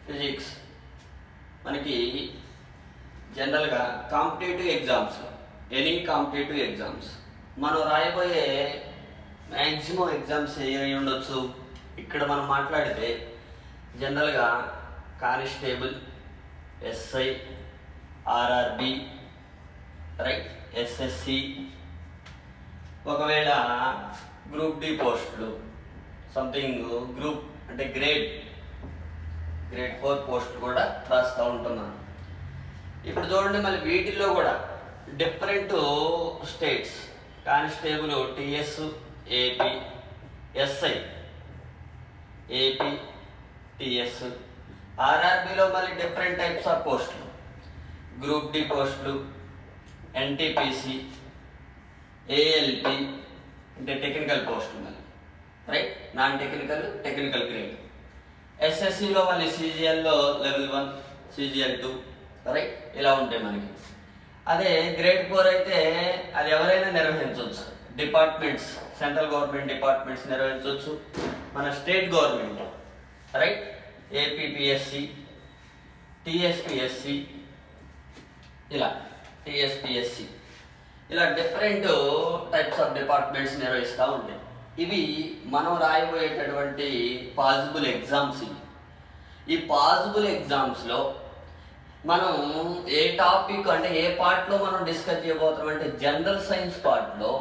Physics మనకి జనరల్గా competitive exams, any competitive exams మనం రాయబోయే మ్యాక్సిమం ఎగ్జామ్స్ ఏ ఉండొచ్చు. ఇక్కడ మనం మాట్లాడితే జనరల్గా constable, SI, RRB, right, SSC, ఒకవేళ గ్రూప్ డి పోస్టులు, సంథింగ్ గ్రూప్ అంటే గ్రేడ్ 4 పోస్టులు కూడా రాస్తూ ఉంటున్నాను. ఇప్పుడు చూడండి, మళ్ళీ వీటిల్లో కూడా different states, constable TS AP, SI AP TS, ఆర్ఆర్బిలో మళ్ళీ డిఫరెంట్ టైప్స్ ఆఫ్ పోస్టులు, గ్రూప్ డి పోస్టులు, ఎన్టీపీసీ, ఏఎల్పి అంటే టెక్నికల్ పోస్టులు, మళ్ళీ right, non technical, technical grade. ఎస్ఎస్సిలో మళ్ళీ సీజీఎల్లో లెవెల్ 1, సీజీఎల్ 2, రైట్, ఇలా ఉంటాయి మనకి. అదే గ్రేడ్ 4 అయితే అది ఎవరైనా నిర్వహించవచ్చు. డిపార్ట్మెంట్స్, సెంట్రల్ గవర్నమెంట్ డిపార్ట్మెంట్స్ నిర్వహించవచ్చు, మన state government, right, APPSC, TSPSC, ఇలా టిఎస్పిఎస్సి, ఇలా డిఫరెంట్ టైప్స్ ఆఫ్ డిపార్ట్మెంట్స్ నిర్వహిస్తూ ఉంటాయి. ఇవి మనం రాయబోయేటటువంటి పాసిబుల్ ఎగ్జామ్స్. ఈ పాసిబుల్ ఎగ్జామ్స్లో మనం ఏ టాపిక్ అంటే ఏ పార్ట్లో మనం డిస్కస్ చేయబోతున్నాం అంటే జనరల్ సైన్స్ పార్ట్లో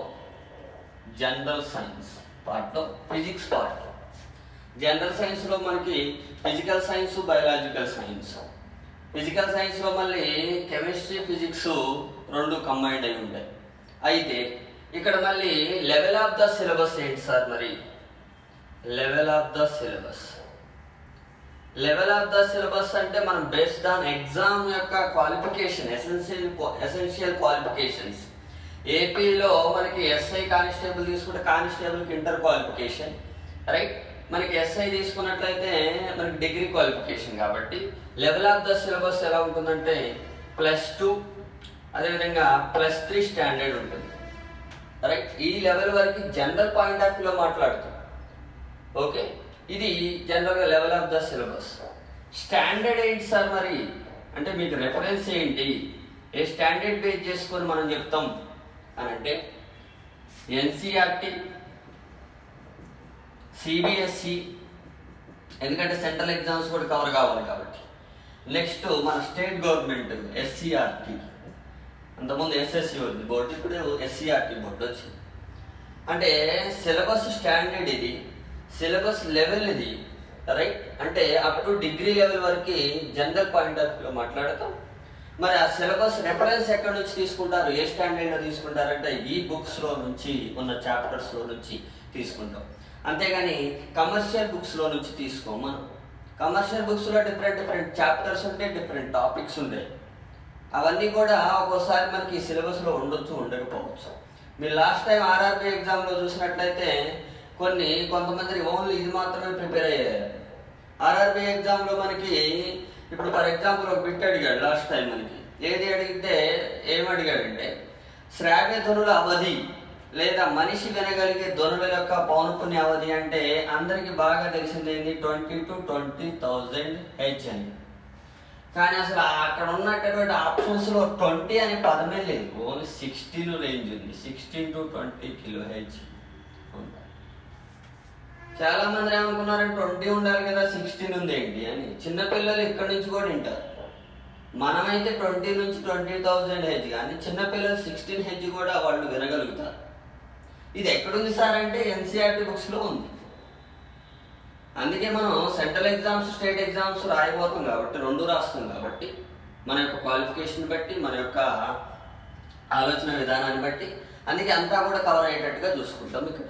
ఫిజిక్స్ పార్ట్. జనరల్ సైన్స్లో మనకి physical science, biological science. Physical సైన్స్లో మళ్ళీ కెమిస్ట్రీ, ఫిజిక్స్ రెండు కంబైన్డ్ అయి ఉంటాయి. అయితే ఇక్కడ మళ్ళీ లెవెల్ ఆఫ్ ద సిలబస్ ఏంటి సార్? మరి లెవెల్ ఆఫ్ ద సిలబస్ అంటే మనం బేస్డ్ ఆన్ ఎగ్జామ్ యొక్క క్వాలిఫికేషన్, ఎసెన్షియల్ క్వాలిఫికేషన్స్. ఏపీలో మనకి ఎస్ఐ కానిస్టేబుల్ తీసుకుంటే కానిస్టేబుల్కి ఇంటర్ క్వాలిఫికేషన్, రైట్. మనకి ఎస్ఐ తీసుకున్నట్లయితే మనకి డిగ్రీ క్వాలిఫికేషన్. కాబట్టి లెవెల్ ఆఫ్ ద సిలబస్ ఎలా ఉంటుందంటే +2, అదేవిధంగా +3 స్టాండర్డ్ ఉంటుంది, రైట్. ఈ లెవెల్ వరకు జనరల్ పాయింట్ ఆఫ్ వ్యూలో మాట్లాడుతాం. ఓకే, ఇది జనరల్గా level of the syllabus. Standard ఏంటి సార్ మరి అంటే మీకు రెఫరెన్స్ ఏంటి, ఏ స్టాండర్డ్ బేస్ చేసుకొని మనం చెప్తాం అని అంటే ఎన్సిఆర్టీ, సిబిఎస్ఈ, ఎందుకంటే సెంట్రల్ ఎగ్జామ్స్ కూడా కవర్ కావాలి కాబట్టి. నెక్స్ట్ మన స్టేట్ గవర్నమెంట్ ఎస్సిఆర్టీ, అంతకుముందు ఎస్ఎస్సి ఉంది బోర్డు, ఇప్పుడు ఎస్సిఆర్టీ బోర్డు వచ్చింది. అంటే సిలబస్ స్టాండర్డ్ ఇది, సిలబస్ లెవెల్ ఇది, రైట్. అంటే అప్ టు డిగ్రీ లెవెల్ వరకు జనరల్ పాయింట్ ఆఫ్ వ్యూలో మాట్లాడతాం. మరి ఆ సిలబస్ రెఫరెన్స్ ఎక్కడి నుంచి తీసుకుంటారు, ఏ స్టాండర్డ్లో తీసుకుంటారంటే ఈ బుక్స్లో నుంచి, ఉన్న చాప్టర్స్లో నుంచి తీసుకుంటాం. అంతేగాని కమర్షియల్ బుక్స్లో నుంచి తీసుకోం మనం. కమర్షియల్ బుక్స్లో డిఫరెంట్ చాప్టర్స్ ఉంటాయి, డిఫరెంట్ టాపిక్స్ ఉంటాయి. అవన్నీ కూడా ఒక్కోసారి మనకి సిలబస్లో ఉండొచ్చు, ఉండకపోవచ్చు. మీరు లాస్ట్ టైం ఆర్ఆర్బి ఎగ్జామ్లో చూసినట్లయితే కొంతమంది ఓన్లీ ఇది మాత్రమే ప్రిపేర్ అయ్యారు. ఆర్ఆర్బి ఎగ్జామ్లో మనకి ఇప్పుడు ఫర్ ఎగ్జాంపుల్ ఒక బిట్ అడిగాడు లాస్ట్ టైం. మనకి ఏది అడిగితే ఏమడిగాడంటే శ్రావ్య ధ్వనుల అవధి లేదా మనిషి వినగలిగే ధ్వనుల యొక్క పౌనపున్య అవధి అంటే అందరికీ బాగా తెలిసింది ఏంటి, 20 to 20,000 హెచ్ అని. కానీ అసలు అక్కడ ఉన్నటువంటి ఆప్షన్స్లో 20 అనే పదమే లేదు, ఓన్లీ 16 రేంజ్ ఉంది, 16 to 20 kHz. చాలా మంది ఏమనుకున్నారంటే 20 ఉండాలి కదా, 16 ఉంది ఏంటి అని. చిన్నపిల్లలు ఇక్కడి నుంచి కూడా వింటారు. మనమైతే 20 నుంచి 20,000 హెచ్, కానీ చిన్నపిల్లలు 16 హెచ్ కూడా వాళ్ళు వినగలుగుతారు. ఇది ఎక్కడుంది సార్ అంటే ఎన్సిఆర్టీ బుక్స్లో ఉంది. అందుకే మనం సెంట్రల్ ఎగ్జామ్స్, స్టేట్ ఎగ్జామ్స్ రాయబోతాం కాబట్టి, రెండు రాస్తాం కాబట్టి, మన యొక్క క్వాలిఫికేషన్ బట్టి, మన యొక్క ఆలోచన విధానాన్ని బట్టి, అందుకే అంతా కూడా కవర్ అయ్యేటట్టుగా చూసుకుంటాం ఇక్కడ,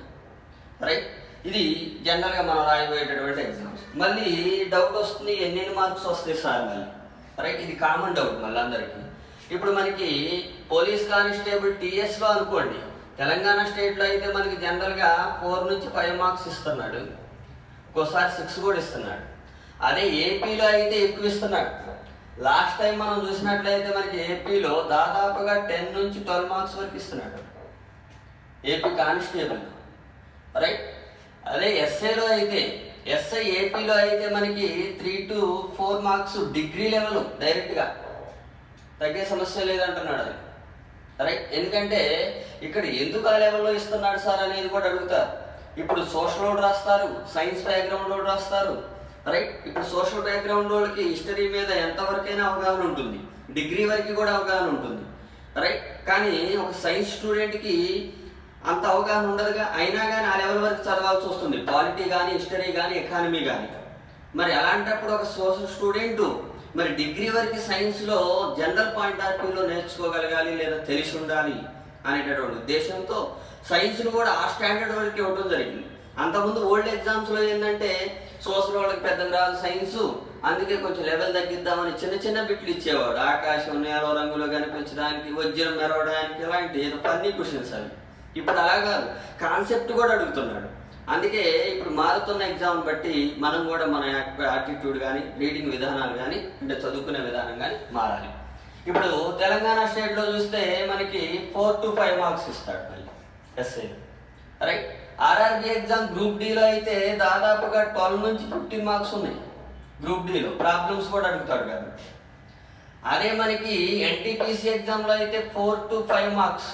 రైట్. ఇది జనరల్గా మనం రాయబోయేటటువంటి ఎగ్జామ్స్. మళ్ళీ డౌట్ వస్తుంది, ఎన్ని మార్క్స్ వస్తాయి సార్ మళ్ళీ, రైట్. ఇది కామన్ డౌట్ మళ్ళీ అందరికీ. ఇప్పుడు మనకి పోలీస్ కానిస్టేబుల్ టీఎస్లో అనుకోండి, తెలంగాణ స్టేట్లో అయితే మనకి జనరల్గా 4 నుంచి 5 మార్క్స్ ఇస్తున్నాడు, ఒక్కోసారి 6 కూడా ఇస్తున్నాడు. అదే ఏపీలో అయితే ఎక్కువ ఇస్తున్నాడు. లాస్ట్ టైం మనం చూసినట్లయితే మనకి ఏపీలో దాదాపుగా 10 నుంచి 12 మార్క్స్ వరకు ఇస్తున్నాడు ఏపీ కానిస్టేబుల్, రైట్. అదే ఎస్ఏలో అయితే ఎస్ఐ ఏపీలో అయితే మనకి 3 to 4 మార్క్స్ డిగ్రీ లెవెల్ డైరెక్ట్గా తగ్గే సమస్య లేదంటున్నాడు అది. రైట్, ఎందుకంటే ఇక్కడ ఎందుకు ఆ లెవెల్లో ఇస్తున్నాడు సార్ అనేది కూడా అడుగుతారు. ఇప్పుడు సోషల్ వాళ్ళు రాస్తారు, సైన్స్ బ్యాక్గ్రౌండ్ వాళ్ళు రాస్తారు. రైట్, ఇప్పుడు సోషల్ బ్యాక్గ్రౌండ్ వాళ్ళకి హిస్టరీ మీద ఎంతవరకైనా అవగాహన ఉంటుంది, డిగ్రీ వరకు కూడా అవగాహన ఉంటుంది. రైట్, కానీ ఒక సైన్స్ స్టూడెంట్కి అంత అవగాహన ఉండదుగా, అయినా కానీ ఆ లెవెల్ వరకు చదవాల్సి వస్తుంది, పాలిటీ కానీ హిస్టరీ కానీ ఎకానమీ కానీ. మరి అలాంటప్పుడు ఒక సోషల్ స్టూడెంట్ మరి డిగ్రీ వరకు సైన్స్లో జనరల్ పాయింట్ ఆఫ్ వ్యూలో నేర్చుకోగలగాలి లేదా తెలిసి ఉండాలి అనేటటువంటి ఉద్దేశంతో సైన్స్ను కూడా ఆ స్టాండర్డ్ వరకు ఇవ్వడం జరిగింది. అంతకుముందు ఓల్డ్ ఎగ్జామ్స్లో ఏంటంటే సోషల్ వాళ్ళకి పెద్దగా రాదు సైన్సు, అందుకే కొంచెం లెవెల్ తగ్గిద్దామని చిన్న చిన్న బిట్లు ఇచ్చేవాడు. ఆకాశం నేల రంగులో కనిపించడానికి, వజ్రం మెరవడానికి, ఇలాంటి ఏదో ఫన్నీ క్వశ్చన్స్ అవి. ఇప్పుడు అలా కాదు, కాన్సెప్ట్ కూడా అడుగుతున్నాడు. అందుకే ఇప్పుడు మారుతున్న ఎగ్జామ్ బట్టి మనం కూడా మన యాటిట్యూడ్ కానీ రీడింగ్ విధానాలు కానీ అంటే చదువుకునే విధానం కానీ మారాలి. ఇప్పుడు తెలంగాణ స్టేట్లో చూస్తే మనకి 4 to 5 మార్క్స్ ఇస్తాడు మళ్ళీ SI. Right, RRB exam group డిలో అయితే దాదాపుగా 12 నుంచి 15 మార్క్స్ ఉన్నాయి. గ్రూప్ డిలో ప్రాబ్లమ్స్ కూడా అడుగుతాడు కాబట్టి. అదే మనకి ఎన్టీపీసీ ఎగ్జామ్లో అయితే 4 to 5 మార్క్స్.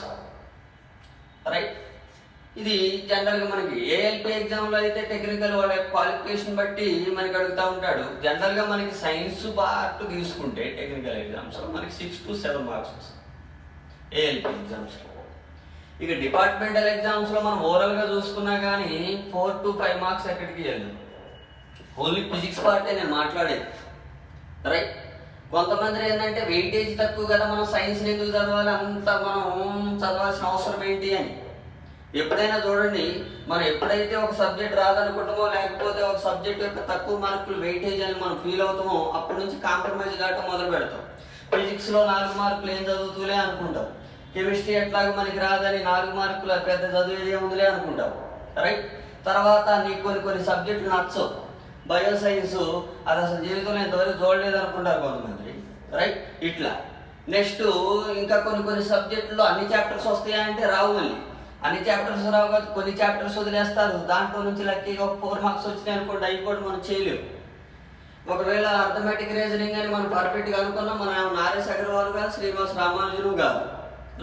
రైట్, ఇది జనరల్గా మనకి ఏఎల్పి ఎగ్జామ్లో అయితే టెక్నికల్ వాళ్ళ క్వాలిఫికేషన్ బట్టి మనకి అడుగుతూ ఉంటాడు. జనరల్గా మనకి సైన్స్ పార్ట్ తీసుకుంటే టెక్నికల్ ఎగ్జామ్స్లో మనకి 6 to 7 మార్క్స్ వస్తాయి ఏఎల్పి ఎగ్జామ్స్లో. ఇక డిపార్ట్మెంటల్ ఎగ్జామ్స్లో మనం ఓవరాల్గా చూసుకున్నా కానీ 4 to 5 మార్క్స్ ఎక్కడికి వెళ్ళదు. ఓన్లీ ఫిజిక్స్ పార్టే నేను మాట్లాడేది. రైట్, కొంతమంది ఏంటంటే వెయిటేజ్ తక్కువ కదా, మనం సైన్స్ని ఎందుకు చదవాలి, అంత మనం చదవాల్సిన అవసరం ఏంటి అని. ఎప్పుడైనా చూడండి, మనం ఎప్పుడైతే ఒక సబ్జెక్ట్ రాదనుకుంటామో లేకపోతే ఒక సబ్జెక్ట్ యొక్క తక్కువ మార్కులు వెయిటేజ్ అని మనం ఫీల్ అవుతామో అప్పటి నుంచి కాంప్రమైజ్ కావటం మొదలు పెడతాం. ఫిజిక్స్లో 4 మార్కులు ఏం చదువుతూలే అనుకుంటాం, కెమిస్ట్రీ ఎట్లాగో మనకి రాదని 4 మార్కులు పెద్ద చదువు ఏముందిలే అనుకుంటాం. రైట్, తర్వాత నీకు కొన్ని సబ్జెక్టులు నచ్చవు, బయో సైన్స్ అది అసలు జీవితంలో ఇంతవరకు చూడలేదు అనుకుంటారు కొంతమంది. రైట్, ఇట్లా నెక్స్ట్ ఇంకా కొన్ని సబ్జెక్టులో అన్ని చాప్టర్స్ వస్తాయా అంటే రావు. మళ్ళీ అన్ని చాప్టర్స్ రావు కాదు, కొన్ని చాప్టర్స్ వదిలేస్తారు. దాంట్లో నుంచి లక్కీగా 4 మార్క్స్ వచ్చినాయి అనుకోండి, అవి కూడా మనం చేయలేము. ఒకవేళ అర్థమెటిక్ రీజనింగ్ అని మనం పర్ఫెక్ట్గా అనుకున్నాం, మనం నారేష్ అగర్వాల్ కాదు, శ్రీనివాస్ రామానుజులు కాదు.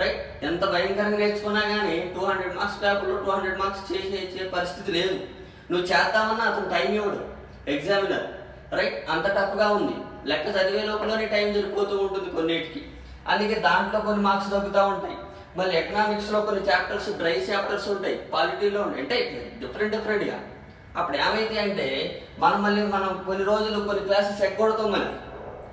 రైట్, ఎంత భయంకరంగా నేర్చుకున్నా కానీ 200 మార్క్స్ పేపర్లో 200 మార్క్స్ చేసే పరిస్థితి లేదు. నువ్వు చేద్దామన్నా అతను టైం ఇవ్వడు ఎగ్జామినర్. రైట్, అంత టఫ్గా ఉంది. లెక్క చదివే లోపలనే టైం సరిపోతూ ఉంటుంది కొన్నిటికి, అందుకే దాంట్లో కొన్ని మార్క్స్ తగ్గుతూ ఉంటాయి. మళ్ళీ ఎకనామిక్స్లో కొన్ని చాప్టర్స్ డ్రై చాప్టర్స్ ఉంటాయి, పాలిటీలో ఉంటాయి, అంటే డిఫరెంట్గా. అప్పుడు ఏమైతే అంటే మనం కొన్ని రోజులు కొన్ని క్లాసెస్ ఎగ్గొడతాం. మరి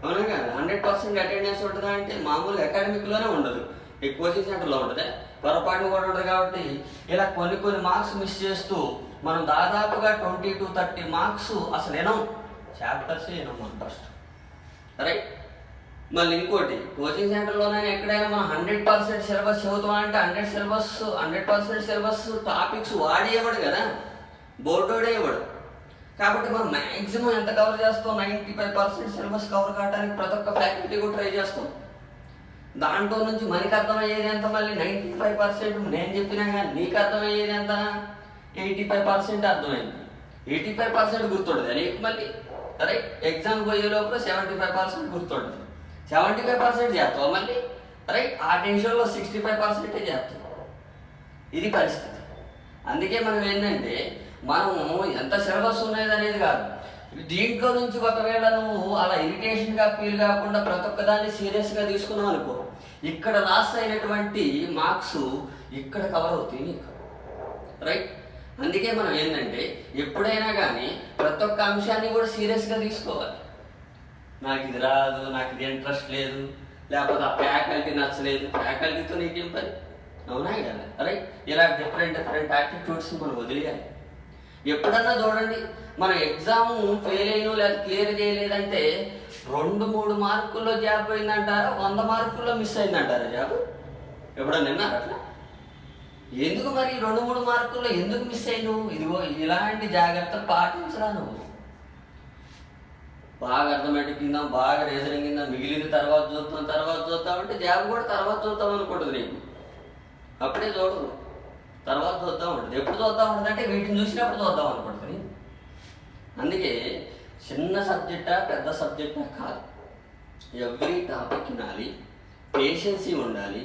అవునా కదా, 100% అటెండెన్స్ ఉంటుందా అంటే మామూలుగా అకాడమిక్లోనే ఉండదు, ఈ కోచింగ్ సెంటర్లో ఉంటుంది, పొరపాటు కూడా ఉంటుంది. కాబట్టి ఇలా కొన్ని మార్క్స్ మిస్ చేస్తూ మనం దాదాపుగా 20 to 30 మార్క్స్ అసలు వినం, చాప్టర్స్ వినం మనం ఫస్ట్. రైట్, మళ్ళీ ఇంకోటి కోచింగ్ సెంటర్లోనైనా ఎక్కడైనా మనం 100% సిలబస్ చదువుతామంటే 100% సిలబస్ టాపిక్స్ వాడే ఇవ్వడు కదా, బోర్డోడే ఇవ్వడు. కాబట్టి మనం మ్యాక్సిమం ఎంత కవర్ చేస్తాం, 95% సిలబస్ కవర్ కావడానికి ప్రతి ఒక్క ఫ్యాకల్టీ కూడా ట్రై చేస్తాం. దాంట్లో నుంచి మనకి అర్థమయ్యేది ఎంత, మళ్ళీ 95% నేను చెప్పినా కానీ నీకు అర్థమయ్యేది ఎంత, 85% అర్థమైంది. 85% గుర్తుండదు నీకు మళ్ళీ. రైట్, ఎగ్జామ్ పోయే లోపల 75% గుర్తుండదు, 75% చేస్తావు మళ్ళీ. రైట్, ఆ టెన్షన్లో 65% చేస్తావు. ఇది పరిస్థితి. అందుకే మనం ఏంటంటే మనము ఎంత సిలబస్ ఉన్నది అనేది కాదు, దీంట్లో నుంచి ఒకవేళ నువ్వు అలా ఇరిటేషన్గా ఫీల్ కాకుండా ప్రతి ఒక్కదాన్ని సీరియస్గా తీసుకున్నావు అనుకో, ఇక్కడ లాస్ అయినటువంటి మార్క్స్ ఇక్కడ కవర్ అవుతాయి నీకు. రైట్, అందుకే మనం ఏంటంటే ఎప్పుడైనా కానీ ప్రతి ఒక్క అంశాన్ని కూడా సీరియస్గా తీసుకోవాలి. నాకు ఇది రాదు, నాకు ఇది ఇంట్రెస్ట్ లేదు, లేకపోతే ఆ ఫ్యాకల్టీ నచ్చలేదు, ఫ్యాకల్టీతో నీకేం పని, అవునా కదా. రైట్, ఇలా డిఫరెంట్ యాటిట్యూడ్స్ని మనం వదిలేయాలి. ఎప్పుడన్నా చూడండి, మనం ఎగ్జామ్ ఫెయిల్ అయినో లేదా క్లియర్ చేయలేదంటే 2-3 మార్కుల్లో జాబ్ పోయిందంటారా, 100 మార్కుల్లో మిస్ అయిందంటారా జాబ్? ఎప్పుడన్నా విన్నారా అట్లా? ఎందుకు మరి 2-3 మార్కుల్లో ఎందుకు మిస్ అయినావు? ఇదిగో ఇలాంటి జాగ్రత్తలు పాటించరా నువ్వు. బాగా అర్థమెటిక్ కింద, బాగా రీజనింగ్ కింద, మిగిలిన తర్వాత చూద్దాం అంటే జాబ్ కూడా తర్వాత చూద్దాం అనుకుంటుంది నీకు. అప్పుడే చూడదు, తర్వాత చూద్దాం ఉంటుంది. ఎప్పుడు చూద్దాం ఉంటుంది అంటే వీటిని చూసినప్పుడు చూద్దాం అనుకుంటుంది. అందుకే చిన్న సబ్జెక్టా పెద్ద సబ్జెక్టా కాదు, ఎవ్రీ టాపిక్ వినాలి, పేషెన్సీ ఉండాలి.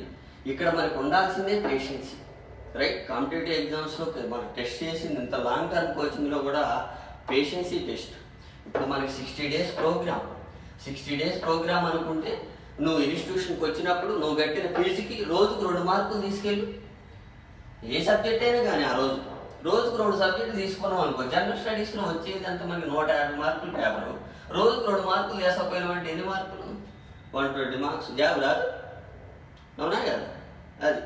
ఇక్కడ మనకు ఉండాల్సిందే పేషెన్సీ, రైట్? కాంపిటేటివ్ ఎగ్జామ్స్లో మనకు టెస్ట్ చేసింది ఇంత లాంగ్ టర్మ్ కోచింగ్లో కూడా పేషెన్సీ టెస్ట్. ఇప్పుడు మనకి 60 days ప్రోగ్రామ్, 60 days ప్రోగ్రామ్ అనుకుంటే నువ్వు ఇన్స్టిట్యూషన్కి వచ్చినప్పుడు నువ్వు కట్టిన ఫీజుకి రోజుకు 2 మార్కులు తీసుకెళ్ళు. ఏ సబ్జెక్ట్ అయినా కానీ ఆ రోజుకు 2 సబ్జెక్టులు తీసుకున్నాం అనుకో, జనరల్ స్టడీస్లో వచ్చేది అంత మనకి 150 మార్కులు పేపరు, రోజుకు 2 మార్కులు వేసకపోయినామంటే ఎన్ని మార్కులు? 120 మార్క్స్ జాబ్ రాదు, అవునా కదా? అది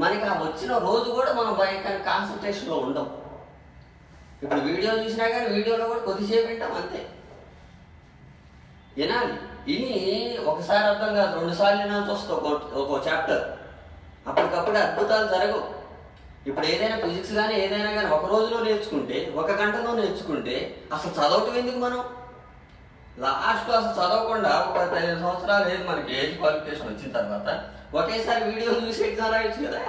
మనకి ఆ వచ్చిన రోజు కూడా మనం భయంకర కాన్సన్ట్రేషన్లో ఉండం. ఇప్పుడు వీడియో చూసినా కానీ వీడియోలో కూడా కొద్దిసేపు వింటాం అంతే. వినాలి, విని ఒకసారి అర్థం కాదు 2 సార్లు వినాల్సి వస్తుంది ఒక చాప్టర్. అప్పటికప్పుడు అద్భుతాలు జరగవు. ఇప్పుడు ఏదైనా ఫిజిక్స్ కానీ ఏదైనా కానీ ఒక రోజులో నేర్చుకుంటే, 1 గంటలో నేర్చుకుంటే అసలు చదవటం ఎందుకు? మనం లాస్ట్ అసలు చదవకుండా ఒక 15 సంవత్సరాలు ఏది మనకి ఏజ్ క్వాలిఫికేషన్ వచ్చిన తర్వాత ఒకేసారి వీడియో చూసి ఎగ్జామ్ రాయొచ్చు కదా,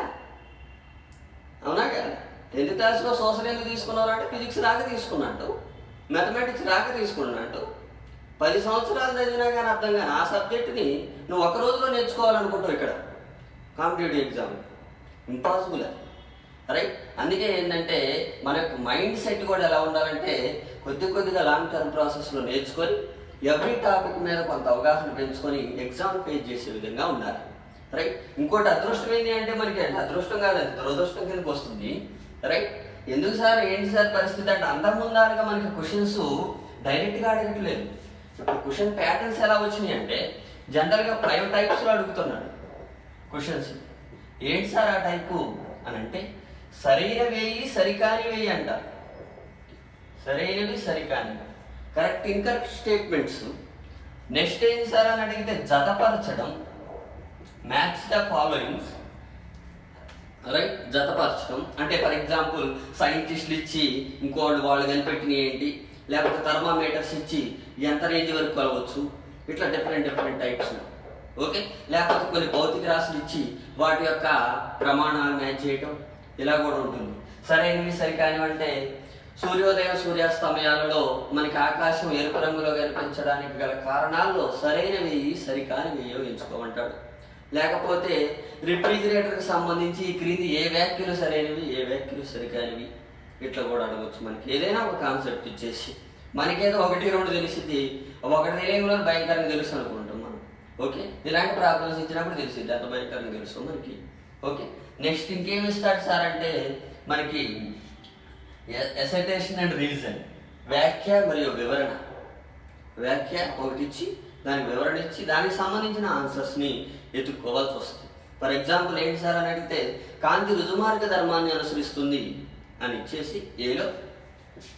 అవునా కదా? 10th క్లాస్లో సోషల్ ఎందుకు తీసుకున్నారు అంటే ఫిజిక్స్ రాక తీసుకున్నట్టు, మ్యాథమెటిక్స్ రాక తీసుకున్నట్టు. 10 సంవత్సరాలు చదివినా కానీ అర్థం కానీ ఆ సబ్జెక్ట్ని నువ్వు ఒక రోజులో నేర్చుకోవాలనుకుంటావు. ఇక్కడ కాంపిటేటివ్ ఎగ్జామ్ ఇంపాసిబుల్, రైట్? అందుకే ఏంటంటే మనకు మైండ్ సెట్ కూడా ఎలా ఉండాలంటే కొద్దిగా లాంగ్ టర్మ్ ప్రాసెస్లో నేర్చుకొని ఎవ్రీ టాపిక్ మీద కొంత అవగాహన పెంచుకొని ఎగ్జామ్ ఫేస్ చేసే విధంగా ఉండాలి, రైట్? ఇంకోటి అదృష్టం ఏంటి అంటే మనకి అదృష్టం కాదండి, దురదృష్టం కిందకి వస్తుంది, రైట్? ఎందుకు సార్ ఏంటి సార్ పరిస్థితి అంటే అంతకుముందాలుగా మనకి క్వశ్చన్స్ డైరెక్ట్గా అడగట్లేదు. ఇప్పుడు క్వశ్చన్ ప్యాటర్న్స్ ఎలా వచ్చినాయి అంటే జనరల్గా 5 టైప్స్లో అడుగుతున్నాడు క్వశ్చన్స్. ఏంటి సార్ ఆ టైపు అని అంటే సరైన వేయి సరికాని వేయి అంట. సరైనవి సరికానివి, కరెక్ట్ ఇన్కరెక్ట్ స్టేట్మెంట్స్. నెక్స్ట్ ఏంటి సార్ అని అడిగితే జతపరచడం, మ్యాచ్ ద ఫాలోయింగ్స్, రైట్? జతపరచడం అంటే ఫర్ ఎగ్జాంపుల్ సైంటిస్టులు ఇచ్చి వాళ్ళు కనిపెట్టిన ఏంటి, లేకపోతే థర్మామీటర్స్ ఇచ్చి ఎంత రేంజ్ వరకు కొలవచ్చు, ఇట్లా డిఫరెంట్ టైప్స్, ఓకే? లేకపోతే కొన్ని భౌతిక రాశులు ఇచ్చి వాటి యొక్క ప్రమాణాలు మ్యాచ్ చేయటం, ఇలా కూడా ఉంటుంది. సరైనవి సరికానివి అంటే సూర్యోదయం సూర్యాస్తమయాలలో మనకి ఆకాశం ఎరుపు రంగులో కనిపించడానికి గల కారణాల్లో సరైనవి సరికానివి ఎంచుకోమంటాడు. లేకపోతే రిఫ్రిజిరేటర్కి సంబంధించి ఈ క్రింది ఏ వ్యాఖ్యలు సరైనవి ఏ వ్యాఖ్యలు సరికానివి, ఇట్లా కూడా అడగవచ్చు. మనకి ఏదైనా ఒక కాన్సెప్ట్ ఇచ్చేసి మనకేదో 1-2 తెలిసింది, 1 తెలియకుండా భయంకరంగా తెలుసు అనుకుంటాం మనం, ఓకే? ఇలాంటి ప్రాబ్లమ్స్ ఇచ్చినప్పుడు తెలిసింది అంత భయంకరంగా తెలుసు మనకి, ఓకే? నెక్స్ట్ ఇంకేమి ఇస్తాడు సార్ అంటే మనకి ఎసైటేషన్ అండ్ రీజన్, వ్యాఖ్య మరియు వివరణ. వ్యాఖ్య ఒకటి ఇచ్చి దానికి వివరణ ఇచ్చి దానికి సంబంధించిన ఆన్సర్స్ని ఎత్తుక్కోవాల్సి వస్తుంది. ఫర్ ఎగ్జాంపుల్ ఏంటి సార్ అని అడిగితే కాంతి రుజుమార్గ ధర్మాన్ని అనుసరిస్తుంది అని ఇచ్చేసి ఏలో,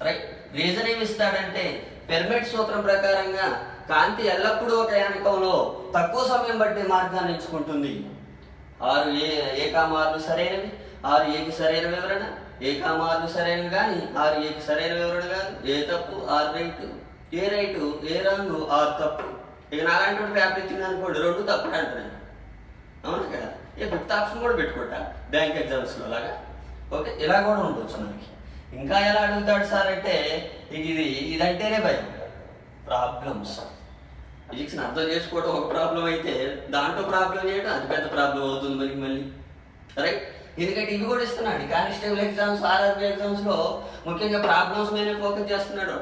రైట్? రీజన్ ఏమి ఇస్తాడంటే పెర్మెట్ సూత్రం ప్రకారంగా కాంతి ఎల్లప్పుడూ ఒక యానకంలో తక్కువ సమయం బట్టి మార్గాన్ని ఎంచుకుంటుంది. 6 ఏకామార్లు సరైనవి, 6 సరైన వివరణ, ఏకామార్లు సరైనవి కానీ 6 సరైన వివరణ కాదు, ఏ తప్పు 6 రైటు, ఏ రైటు ఏ రంగు 6 తప్పు. ఇక నాలాంటి పేపర్ ఇచ్చింది అనుకోండి 2 తప్పు అంటున్నాను, అవునా కదా? 5th ఆప్షన్ కూడా పెట్టుకుంటా బ్యాంక్ ఎగ్జామ్స్లో లాగా, ఓకే? ఇలా కూడా ఉండొచ్చు మనకి. ఇంకా ఎలా అడుగుతాడు సార్ అంటే ఇదంటేనే భయం, ప్రాబ్లమ్స్. ఫిజిక్స్ని అర్థం చేసుకోవడం ఒక ప్రాబ్లం అయితే దాంట్లో ప్రాబ్లం చేయడం అది పెద్ద ప్రాబ్లం అవుతుంది మనకి మళ్ళీ, రైట్? ఎందుకంటే ఇవి కూడా ఇస్తున్నాడు కానిస్టేబుల్ ఎగ్జామ్స్, ఆర్ఆర్బీ ఎగ్జామ్స్లో ముఖ్యంగా ప్రాబ్లమ్స్ మీదనే ఫోకస్ చేస్తున్నాడు.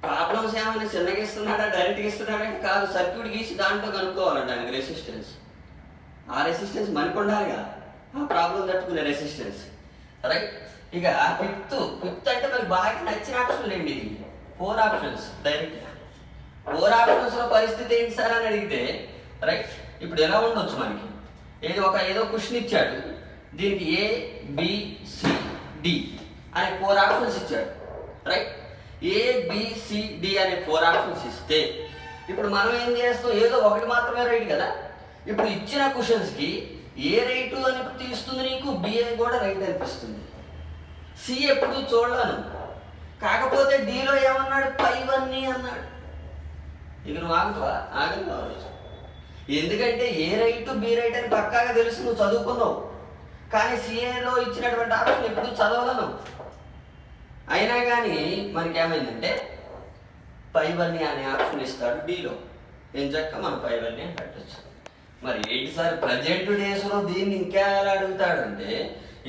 ప్రాబ్లమ్స్ ఏమైనా చిన్నగా ఇస్తున్నాడా డైరెక్ట్గా ఇస్తున్నాడంటే కాదు, సర్క్యూట్ గీసి దాంట్లో కనుక్కోవాలంట ఆయనకి రెసిస్టెన్స్. ఆ రెసిస్టెన్స్ మనకు ఉండాలిగా, ఆ ప్రాబ్లం తట్టుకునే రెసిస్టెన్స్, రైట్? ఇక ఫిఫ్త్ అంటే మనకి బాగా నచ్చిన ఆప్షన్లు ఏంటి? ఇది 4 ఆప్షన్స్ డైరెక్ట్గా. 4 ఆప్షన్స్లో పరిస్థితి ఏంటి సార్ అని అడిగితే, రైట్? ఇప్పుడు ఎలా ఉండొచ్చు మనకి ఏదో క్వశ్చన్ ఇచ్చాడు, దీనికి ABCD అనే 4 ఆప్షన్స్ ఇచ్చాడు, రైట్? ABCD అనే 4 ఆప్షన్స్ ఇస్తే ఇప్పుడు మనం ఏం చేస్తాం, ఏదో ఒకటి మాత్రమే రైట్ కదా. ఇప్పుడు ఇచ్చిన క్వశ్చన్స్కి ఏ రైటు అనిపిస్తుంది నీకు, BA కూడా రైట్ అనిపిస్తుంది, C ఎప్పుడు చూడలేను. కాకపోతే Dలో ఏమన్నాడు, పైవన్నీ అన్నాడు. ఇక నువ్వు ఆగదు. ఎందుకంటే ఏ రైటు B రైట్ అని పక్కాగా తెలుసు, నువ్వు చదువుకున్నావు. కానీ CAలో ఇచ్చినటువంటి ఆప్షన్ ఎప్పుడు చదవలను, అయినా కానీ మనకి ఏమైందంటే పైవన్నీ అనే ఆప్షన్ ఇస్తాడు డీలో, ఏం చక్క మనం పైవన్నీ అని పెట్టచ్చు. మరి ఏంటి సార్ ప్రజెంట్ డేస్లో దీన్ని ఇంకా ఎలా అడుగుతాడంటే,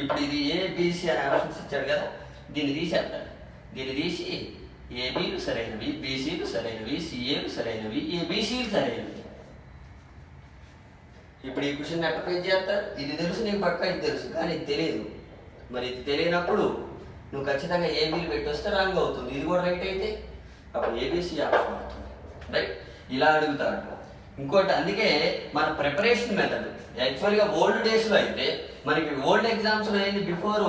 ఇప్పుడు ఇది ఏబిసి అనే ఆప్షన్స్ ఇచ్చాడు కదా, దీన్ని తీసేస్తాడు. దీన్ని తీసి ఏబీలు సరైనవి, బీసీలు సరైనవి, సిఏలు సరైనవి, ఏబిసిలు సరైనవి. ఇప్పుడు ఈ క్వశ్చన్ ఎట్లా ఫేస్ చేస్తారు? ఇది తెలుసు నీకు పక్కా, ఇది తెలుసు, కానీ ఇది తెలియదు. మరి ఇది తెలియనప్పుడు నువ్వు ఖచ్చితంగా ఏబీలు పెట్టి వస్తే రాంగ్ అవుతుంది. ఇది కూడా రైట్ అయితే అప్పుడు ఏబిసి ఆప్షన్ అవుతుంది. రైట్, ఇలా అడుగుతాడు. ఇంకోటి, అందుకే మన ప్రిపరేషన్ మెథడ్ యాక్చువల్గా ఓల్డ్ డేస్లో అయితే మనకి ఓల్డ్ ఎగ్జామ్స్లో ఏంది, బిఫోర్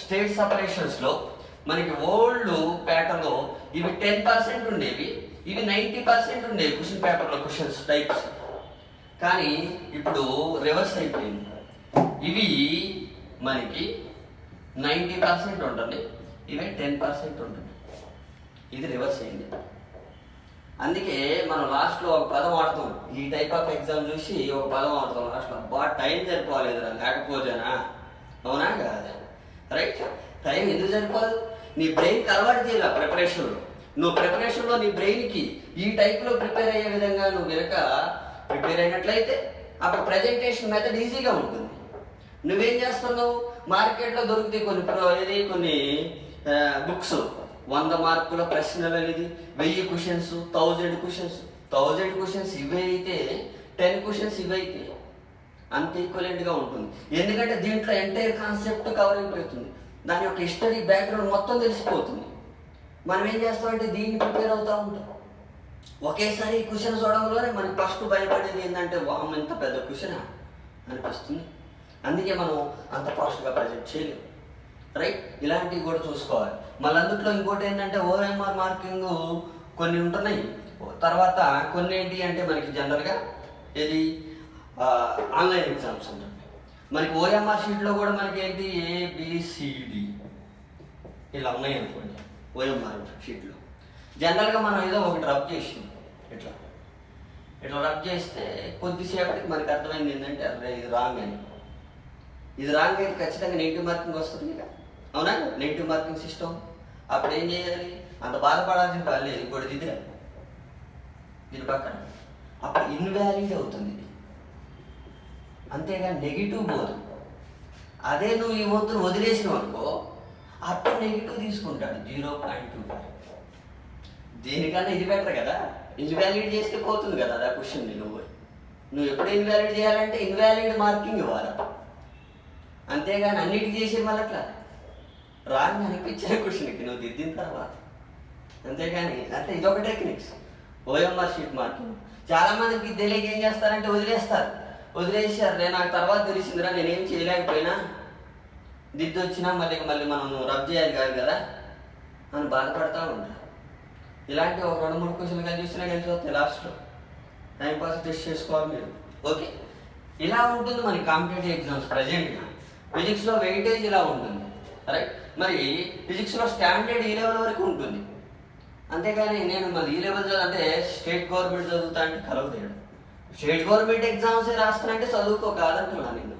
స్టేట్ సపరేషన్స్లో మనకి ఓల్డ్ ప్యాటర్న్లో ఇవి 10% ఉండేవి, ఇవి 90% ఉండేవి క్వశ్చన్ పేపర్లో క్వశ్చన్స్ టైప్స్. కానీ ఇప్పుడు రివర్స్ అయిపోయింది. ఇవి మనకి 90% ఉంటుంది, ఇవే 10% ఉంటుంది. ఇది రివర్స్ అయింది. అందుకే మనం లాస్ట్లో ఒక పదం వాడతాం. ఈ టైప్ ఆఫ్ ఎగ్జామ్ చూసి ఒక పదం వాడతాం లాస్ట్లో, బాగా టైం సరిపోలేదురా లేకపోతేనా. అవునా కాదా? రైట్, టైం ఎందుకు సరిపోదు? నీ బ్రెయిన్కి అలవాటు చేయాలి ప్రిపరేషన్లో. నువ్వు ప్రిపరేషన్లో నీ బ్రెయిన్కి ఈ టైప్లో ప్రిపేర్ అయ్యే విధంగా నువ్వు కనుక ప్రిపేర్ అయినట్లయితే అప్పుడు ప్రజెంటేషన్ మెథడ్ ఈజీగా ఉంటుంది. నువ్వేం చేస్తున్నావు, మార్కెట్లో దొరికితే కొన్ని బుక్స్ 100 మార్కుల ప్రశ్నలు అనేది 1000 క్వశ్చన్స్, 1000 క్వశ్చన్స్ ఇవే అయితే 10 క్వశ్చన్స్ ఇవే అయితే అంత ఈక్వలెంట్గా ఉంటుంది. ఎందుకంటే దీంట్లో ఎంటైర్ కాన్సెప్ట్ కవర్ అయిపోతుంది, దాని యొక్క హిస్టరీ బ్యాక్గ్రౌండ్ మొత్తం తెలిసిపోతుంది. మనం ఏం చేస్తామంటే దీన్ని ప్రిపేర్ అవుతూ ఉంటాం. ఒకేసారి ఈ క్వశ్చన్ చూడడంలోనే మనకి ఫస్ట్ భయపడేది ఏంటంటే, వామ్ ఎంత పెద్ద క్వశ్చనా అనిపిస్తుంది. అందుకే మనం అంత ఫాస్ట్గా ప్రజెంట్ చేయలేము. రైట్, ఇలాంటివి కూడా చూసుకోవాలి. మళ్ళీ అందులో ఇంకోటి ఏంటంటే ఓఎంఆర్ మార్కింగ్ కొన్ని ఉంటున్నాయి. తర్వాత కొన్ని ఏంటి అంటే మనకి జనరల్గా ఇది ఆన్లైన్ ఎగ్జామ్స్ ఉంటుంది. మనకి ఓఎంఆర్ షీట్లో కూడా మనకి ఏంటి ఏబిసిడి ఇలా ఉన్నాయి అనుకోండి. ఓఎంఆర్ షీట్లో జనరల్గా మనం ఏదో ఒకటి రబ్ చేసినాం, ఇట్లా రబ్ చేస్తే కొద్దిసేపటికి మనకి అర్థమైంది ఏంటంటే అరే ఇది రాంగ్ అని. ఇది రాంగ్ అయితే ఖచ్చితంగా నెగిటివ్ మార్కింగ్ వస్తుంది ఇక. అవునా? Negative marking system. అప్పుడు ఏం చేయాలి? అంత బాధపడాల్సిన పని లేదు, ఇంకోటి దిద్దురా దీని పక్కన. అప్పుడు ఇన్వాలిడ్ అవుతుంది ఇది, అంతేగాని నెగిటివ్ పోదు. అదే నువ్వు ఈ వంతును వదిలేసినావు అనుకో, అప్పుడు నెగిటివ్ తీసుకుంటాడు 0.25. దీనికన్నా ఇది బెటర్ కదా. ఇన్వాలిడ్ చేస్తే పోతుంది కదా అదే క్వశ్చన్. నువ్వు ఎప్పుడు ఇన్వాలిడ్ చేయాలంటే ఇన్వాలిడ్ మార్కింగ్ ఇవ్వాలి, అంతేగాని అన్నిటికీ చేసే మళ్ళీ అట్లా రాంగ్ అనిపించిన క్వశ్చన్కి నువ్వు దిద్దిన తర్వాత. అంతేగాని అంటే ఇదొక టెక్నిక్స్ ఓఎంఆర్ షీట్ మార్కింగ్. చాలామందికి తెలియక ఏం చేస్తారంటే వదిలేసారు నాకు తర్వాత తెలిసిందిరా నేనేం చేయలేకపోయినా, దిద్దు వచ్చినా మళ్ళీ మనం రబ్ చేయాలి కాదు కదా అని బాధపడతా ఉంటారు. ఇలాంటి ఒక 2-3 క్వశ్చన్లు కానీ చూసినా కలిసి వస్తాయి లాస్ట్లో. టైంపాస్ టెస్ట్ చేసుకోవాలి మీరు. ఓకే, ఇలా ఉంటుంది మన కాంపిటేటివ్ ఎగ్జామ్స్ ప్రజెంట్గా. ఫిజిక్స్లో వెయిటేజ్ ఇలా ఉంటుంది. రైట్, మరి ఫిజిక్స్లో స్టాండర్డ్ ఈ లెవెల్ వరకు ఉంటుంది. అంతేగాని నేను మళ్ళీ ఈ లెవెల్ అంటే స్టేట్ గవర్నమెంట్ చదువుతా అంటే కలవదేయడం. స్టేట్ గవర్నమెంట్ ఎగ్జామ్స్ రాస్తానంటే చదువుకో కాదంటున్నా నేను.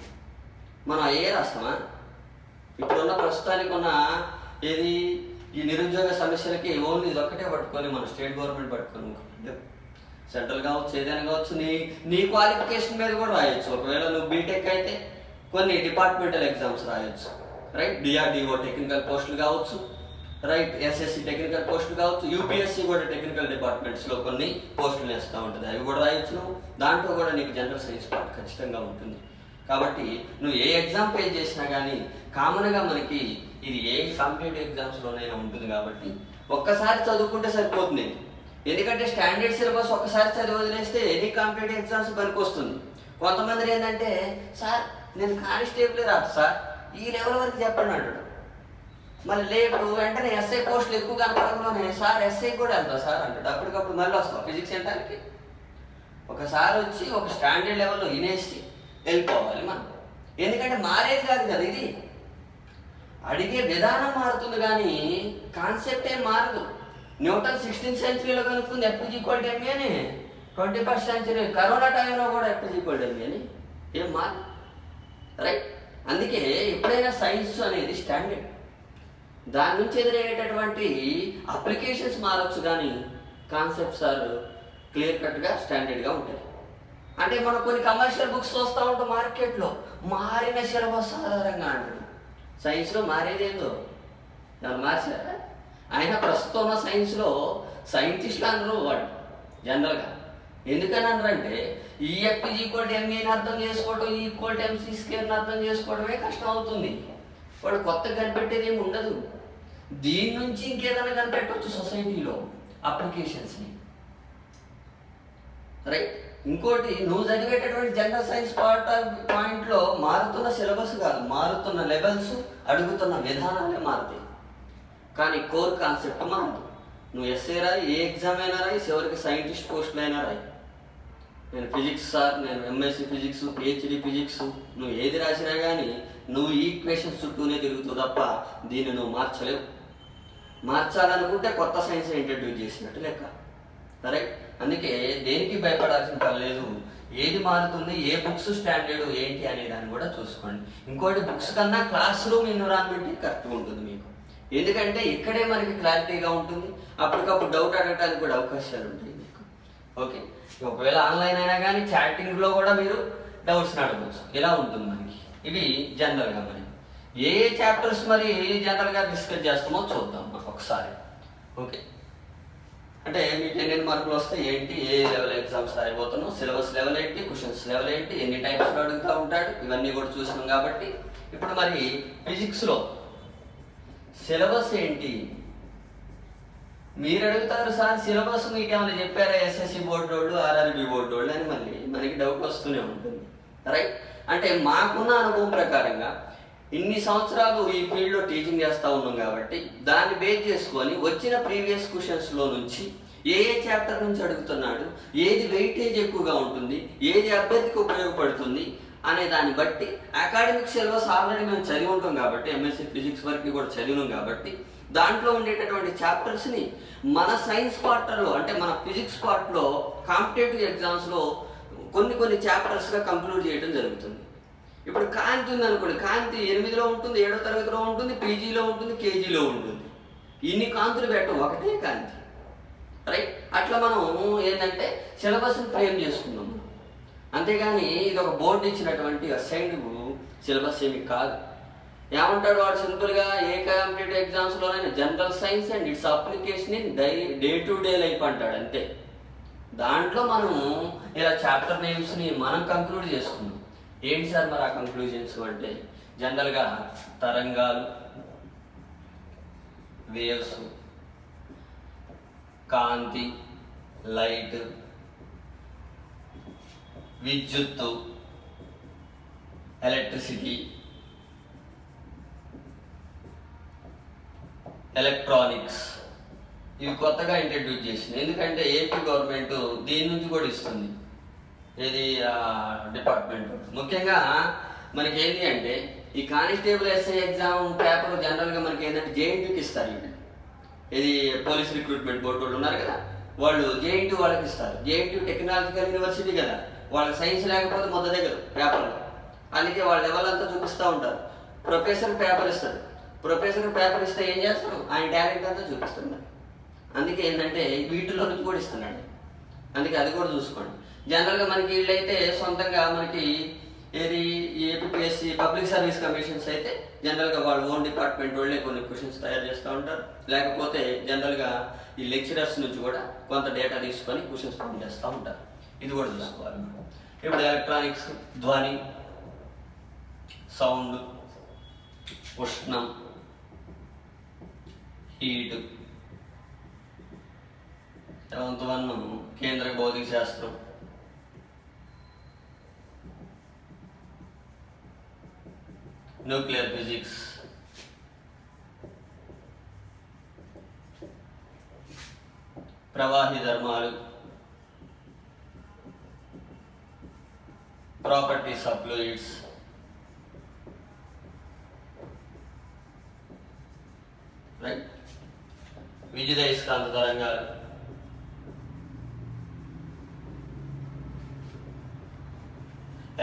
మనం అయ్యే రాస్తామా? ఇప్పుడున్న ప్రస్తుతానికి ఉన్న ఏది ఈ నిరుద్యోగ సమస్యలకి ఓన్లీ ఇది ఒక్కటే పట్టుకొని మన స్టేట్ గవర్నమెంట్ పట్టుకొని సెంట్రల్ కావచ్చు ఏదైనా కావచ్చు, నీ క్వాలిఫికేషన్ మీద కూడా రాయొచ్చు. ఒకవేళ నువ్వు బీటెక్ అయితే కొన్ని డిపార్ట్మెంటల్ ఎగ్జామ్స్ రాయొచ్చు. రైట్, డిఆర్డిఓ టెక్నికల్ పోస్టులు కావచ్చు, రైట్ ఎస్ఎస్సి టెక్నికల్ పోస్టులు కావచ్చు, యూపీఎస్సి కూడా టెక్నికల్ డిపార్ట్మెంట్స్లో కొన్ని పోస్టులు వేస్తూ ఉంటుంది, అవి కూడా రాయొచ్చు. దాంట్లో కూడా నీకు జనరల్ సైన్స్ పార్ట్ ఖచ్చితంగా ఉంటుంది. కాబట్టి నువ్వు ఏ ఎగ్జామ్ పే చేసినా కానీ కామన్గా మనకి ఇది ఏ కాంపిటేటివ్ ఎగ్జామ్స్లోనైనా ఉంటుంది. కాబట్టి ఒక్కసారి చదువుకుంటే సరిపోతుంది. ఎందుకంటే స్టాండర్డ్ సిలబస్ ఒక్కసారి చదివి వదిలేస్తే ఎనీ కాంపిటేటివ్ ఎగ్జామ్స్ పనికి వస్తుంది. కొంతమంది ఏంటంటే సార్ నేను కానిస్టేబులే రాదు సార్, ఈ లెవెల్ వరకు చెప్పండి అంటాడు. మళ్ళీ లేటు వెంటనే ఎస్ఐ పోస్టులు ఎక్కువ కనపడంలోనే సార్ ఎస్ఐ కూడా వెళ్తా సార్ అంటాడు. అప్పటికప్పుడు మళ్ళీ వస్తాం ఫిజిక్స్ సెంటర్కి. ఒకసారి వచ్చి ఒక స్టాండర్డ్ లెవెల్లో వినేసి వెళ్ళిపోవాలి మనం. ఎందుకంటే మారేది కాదు కదా ఇది, అడిగే విధానం మారుతుంది కానీ కాన్సెప్ట్ ఏం మారదు. న్యూటన్ 16th సెంచరీలో కనుక్కుంది F=ma అని, 21st సెంచరీ కరోనా టైంలో కూడా F=ma అని ఏం మారదు. రైట్, అందుకే ఎప్పుడైనా సైన్స్ అనేది స్టాండర్డ్. దాని నుంచి ఎదురయ్యేటటువంటి అప్లికేషన్స్ మారచ్చు, కానీ కాన్సెప్ట్స్ ఆర్ క్లియర్ కట్గా స్టాండర్డ్గా ఉంటాయి. అంటే మనం కొన్ని కమర్షియల్ బుక్స్ చూస్తూ ఉంటాం మార్కెట్లో, మారిన సిలబస్ ఆధారంగా అంటాడు. సైన్స్లో మారేదేందో దాన్ని మార్చారా? అయినా ప్రస్తుతం ఉన్న సైన్స్లో సైంటిస్టులు అనరు వాడు జనరల్గా. ఎందుకని అనరంటే ఈఎఫ్ ఈక్వల్ టు ఎంఏని అర్థం చేసుకోవడం, ఈక్వల్ టు ఎంసీ స్క్వేర్ని అర్థం చేసుకోవడమే కష్టం అవుతుంది. వాడు కొత్తగా కనిపెట్టేది ఏమి ఉండదు. దీని నుంచి ఇంకేదైనా కనిపెట్టవచ్చు సొసైటీలో అప్లికేషన్స్ని, రైట్. ఇంకోటి, నువ్వు చదివేటటువంటి జనరల్ సైన్స్ పాయింట్లో మారుతున్న సిలబస్ కాదు, మారుతున్న లెవెల్స్, అడుగుతున్న విధానాలే మారుతాయి, కానీ కోర్ కాన్సెప్ట్ మారదు. నువ్వు ఎస్ఏ రాయి, ఏ ఎగ్జామ్ అయినా రాయి, చివరికి సైంటిస్ట్ పోస్టులు అయినా రాయి. నేను ఫిజిక్స్ సార్, నేను ఎంఎస్సి ఫిజిక్స్, పిహెచ్డి ఫిజిక్స్, నువ్వు ఏది రాసినా కానీ నువ్వు ఈక్వేషన్స్ చుట్టూనే తిరుగుతావు తప్ప దీన్ని నువ్వు మార్చలేవు. మార్చాలనుకుంటే కొత్త సైన్స్ ఇంట్రడ్యూస్ చేసినట్టు లెక్క, కరెక్ట్. అందుకే దేనికి భయపడాల్సిన పని లేదు. ఏది మారుతుంది, ఏ బుక్స్ స్టాండర్డ్ ఏంటి అనే దాన్ని కూడా చూసుకోండి. ఇంకోటి, బుక్స్ కన్నా క్లాస్ రూమ్ ఎన్విరాన్మెంట్ కరెక్ట్గా ఉంటుంది మీకు. ఎందుకంటే ఇక్కడే మనకి క్లారిటీగా ఉంటుంది, అప్పటికప్పుడు డౌట్ అడగడానికి కూడా అవకాశాలు ఉంటాయి మీకు. ఓకే, ఒకవేళ ఆన్లైన్ అయినా కానీ చాటింగ్లో కూడా మీరు డౌట్స్ని అడగవచ్చు. ఇలా ఉంటుంది మనకి. ఇవి జనరల్గా మరి ఏ చాప్టర్స్ మరి జనరల్గా డిస్కస్ చేస్తామో చూద్దాం ఒకసారి. ఓకే, అంటే మీకు ఎన్ని మార్కులు వస్తే ఏంటి, ఏ లెవెల్ ఎగ్జామ్స్ రాయబోతున్నాం, సిలబస్ లెవెల్ ఏంటి, క్వశ్చన్స్ లెవెల్ ఏంటి, ఎన్ని టైప్స్లో అడుగుతూ ఉంటాడు, ఇవన్నీ కూడా చూసినాం. కాబట్టి ఇప్పుడు మరి ఫిజిక్స్లో సిలబస్ ఏంటి మీరు అడుగుతారు, సార్ సిలబస్ మీకు ఏమైనా చెప్పారా ఎస్ఎస్సి బోర్డు వాళ్ళు, ఆర్ఆర్బి బోర్డు వాళ్ళు అని మళ్ళీ మనకి డౌట్ వస్తూనే ఉంటుంది, రైట్. అంటే మాకున్న అనుభవం ప్రకారంగా ఇన్ని సంవత్సరాలు ఈ ఫీల్డ్లో టీచింగ్ చేస్తూ ఉన్నాం కాబట్టి దాన్ని బేస్ చేసుకొని వచ్చిన ప్రీవియస్ క్వశ్చన్స్లో నుంచి ఏ ఏ చాప్టర్ నుంచి అడుగుతున్నాడు, ఏది వెయిటేజ్ ఎక్కువగా ఉంటుంది, ఏది అభ్యర్థికి ఉపయోగపడుతుంది అనే దాన్ని బట్టి అకాడమిక్ సిలబస్ ఆల్రెడీ మేము చదివి ఉంటాం కాబట్టి, ఎంఎస్సీ ఫిజిక్స్ వరకు కూడా చదివినాం కాబట్టి దాంట్లో ఉండేటటువంటి చాప్టర్స్ని మన సైన్స్ పార్ట్లో, అంటే మన ఫిజిక్స్ పార్ట్లో కాంపిటేటివ్ ఎగ్జామ్స్లో కొన్ని చాప్టర్స్గా కంక్లూడ్ చేయడం జరుగుతుంది. ఇప్పుడు కాంతి ఉంది అనుకోండి, కాంతి 8లో ఉంటుంది, 7వ తరగతిలో ఉంటుంది, పీజీలో ఉంటుంది, కేజీలో ఉంటుంది. ఇన్ని కాంతులు పెట్టడం ఒకటే కాంతి, రైట్. అట్లా మనం ఏంటంటే సిలబస్ని ఫ్రేమ్ చేసుకున్నాం, అంతేగాని ఇది ఒక బోర్డు ఇచ్చినటువంటి అసైన్డ్ సిలబస్ ఏమి కాదు. ఏమంటాడు వాడు సింపుల్గా, ఏ కాంపిటేటివ్ ఎగ్జామ్స్లోనైనా general science and its application in day to day life అంటాడు, అంతే. దాంట్లో మనం ఇలా చాప్టర్ నేమ్స్ని మనం కంక్లూడ్ చేసుకున్నాం. ఏంటి సార్ మరి ఆ కంక్లూజన్స్ అంటే, జనరల్గా తరంగాలు, వేవ్స్, కాంతి, లైట్, విద్యుత్తు, ఎలక్ట్రిసిటీ, ఎలక్ట్రానిక్స్, ఇవి కొత్తగా ఇంట్రడ్యూస్ చేసింది. ఎందుకంటే ఏపీ గవర్నమెంట్ దీని నుంచి కూడా ఇస్తుంది, ఏది డిపార్ట్మెంట్. ముఖ్యంగా మనకి ఏంటి అంటే ఈ కానిస్టేబుల్ ఎస్ఐ ఎగ్జామ్ పేపర్ జనరల్గా మనకి ఏంటంటే జేఎన్టీకి ఇస్తారు. ఇది పోలీస్ రిక్రూట్మెంట్ బోర్డు వాళ్ళు ఉన్నారు కదా, వాళ్ళు జేఎన్టీ వాళ్ళకి ఇస్తారు. జేఎన్టీ టెక్నాలజికల్ యూనివర్సిటీ కదా, వాళ్ళకి సైన్స్ లేకపోతే మొదటి దగ్గర పేపర్లో, అందుకే వాళ్ళ లెవెల్ అంతా చూపిస్తూ ఉంటారు. ప్రొఫెసర్ పేపర్ ఇస్తారు, ప్రొఫెసర్ పేపర్ ఇస్తే ఏం చేస్తాడు, ఆయన టాలెంట్ అంతా చూపిస్తున్నాడు. అందుకే ఏంటంటే వీటిలో నుంచి కూడా ఇస్తున్నాడు, అందుకే అది కూడా చూసుకోండి. జనరల్గా మనకి వీళ్ళైతే సొంతంగా మనకి ఏది ఏపీఎస్సి పబ్లిక్ సర్వీస్ కమిషన్స్ అయితే జనరల్గా వాళ్ళు ఓన్ డిపార్ట్మెంట్ వాళ్ళే కొన్ని క్వశ్చన్స్ తయారు చేస్తూ ఉంటారు, లేకపోతే జనరల్గా ఈ లెక్చరర్స్ నుంచి కూడా కొంత డేటా తీసుకొని క్వశ్చన్స్ ఫామ్ చేస్తూ ఉంటారు. ఇది కూడా చూసుకోవాలి. ఇప్పుడు ఎలక్ట్రానిక్స్, ధ్వని, సౌండ్, ఉష్ణం, హీట్, 7th 1 కేంద్ర భౌతిక శాస్త్రం, న్యూక్లియర్ ఫిజిక్స్, ప్రవాహి ధర్మాలు, ప్రాపర్టీస్ ఆఫ్ ఫ్లూయిడ్స్, రైట్, విద్యుదయస్కాంత తరంగాలు,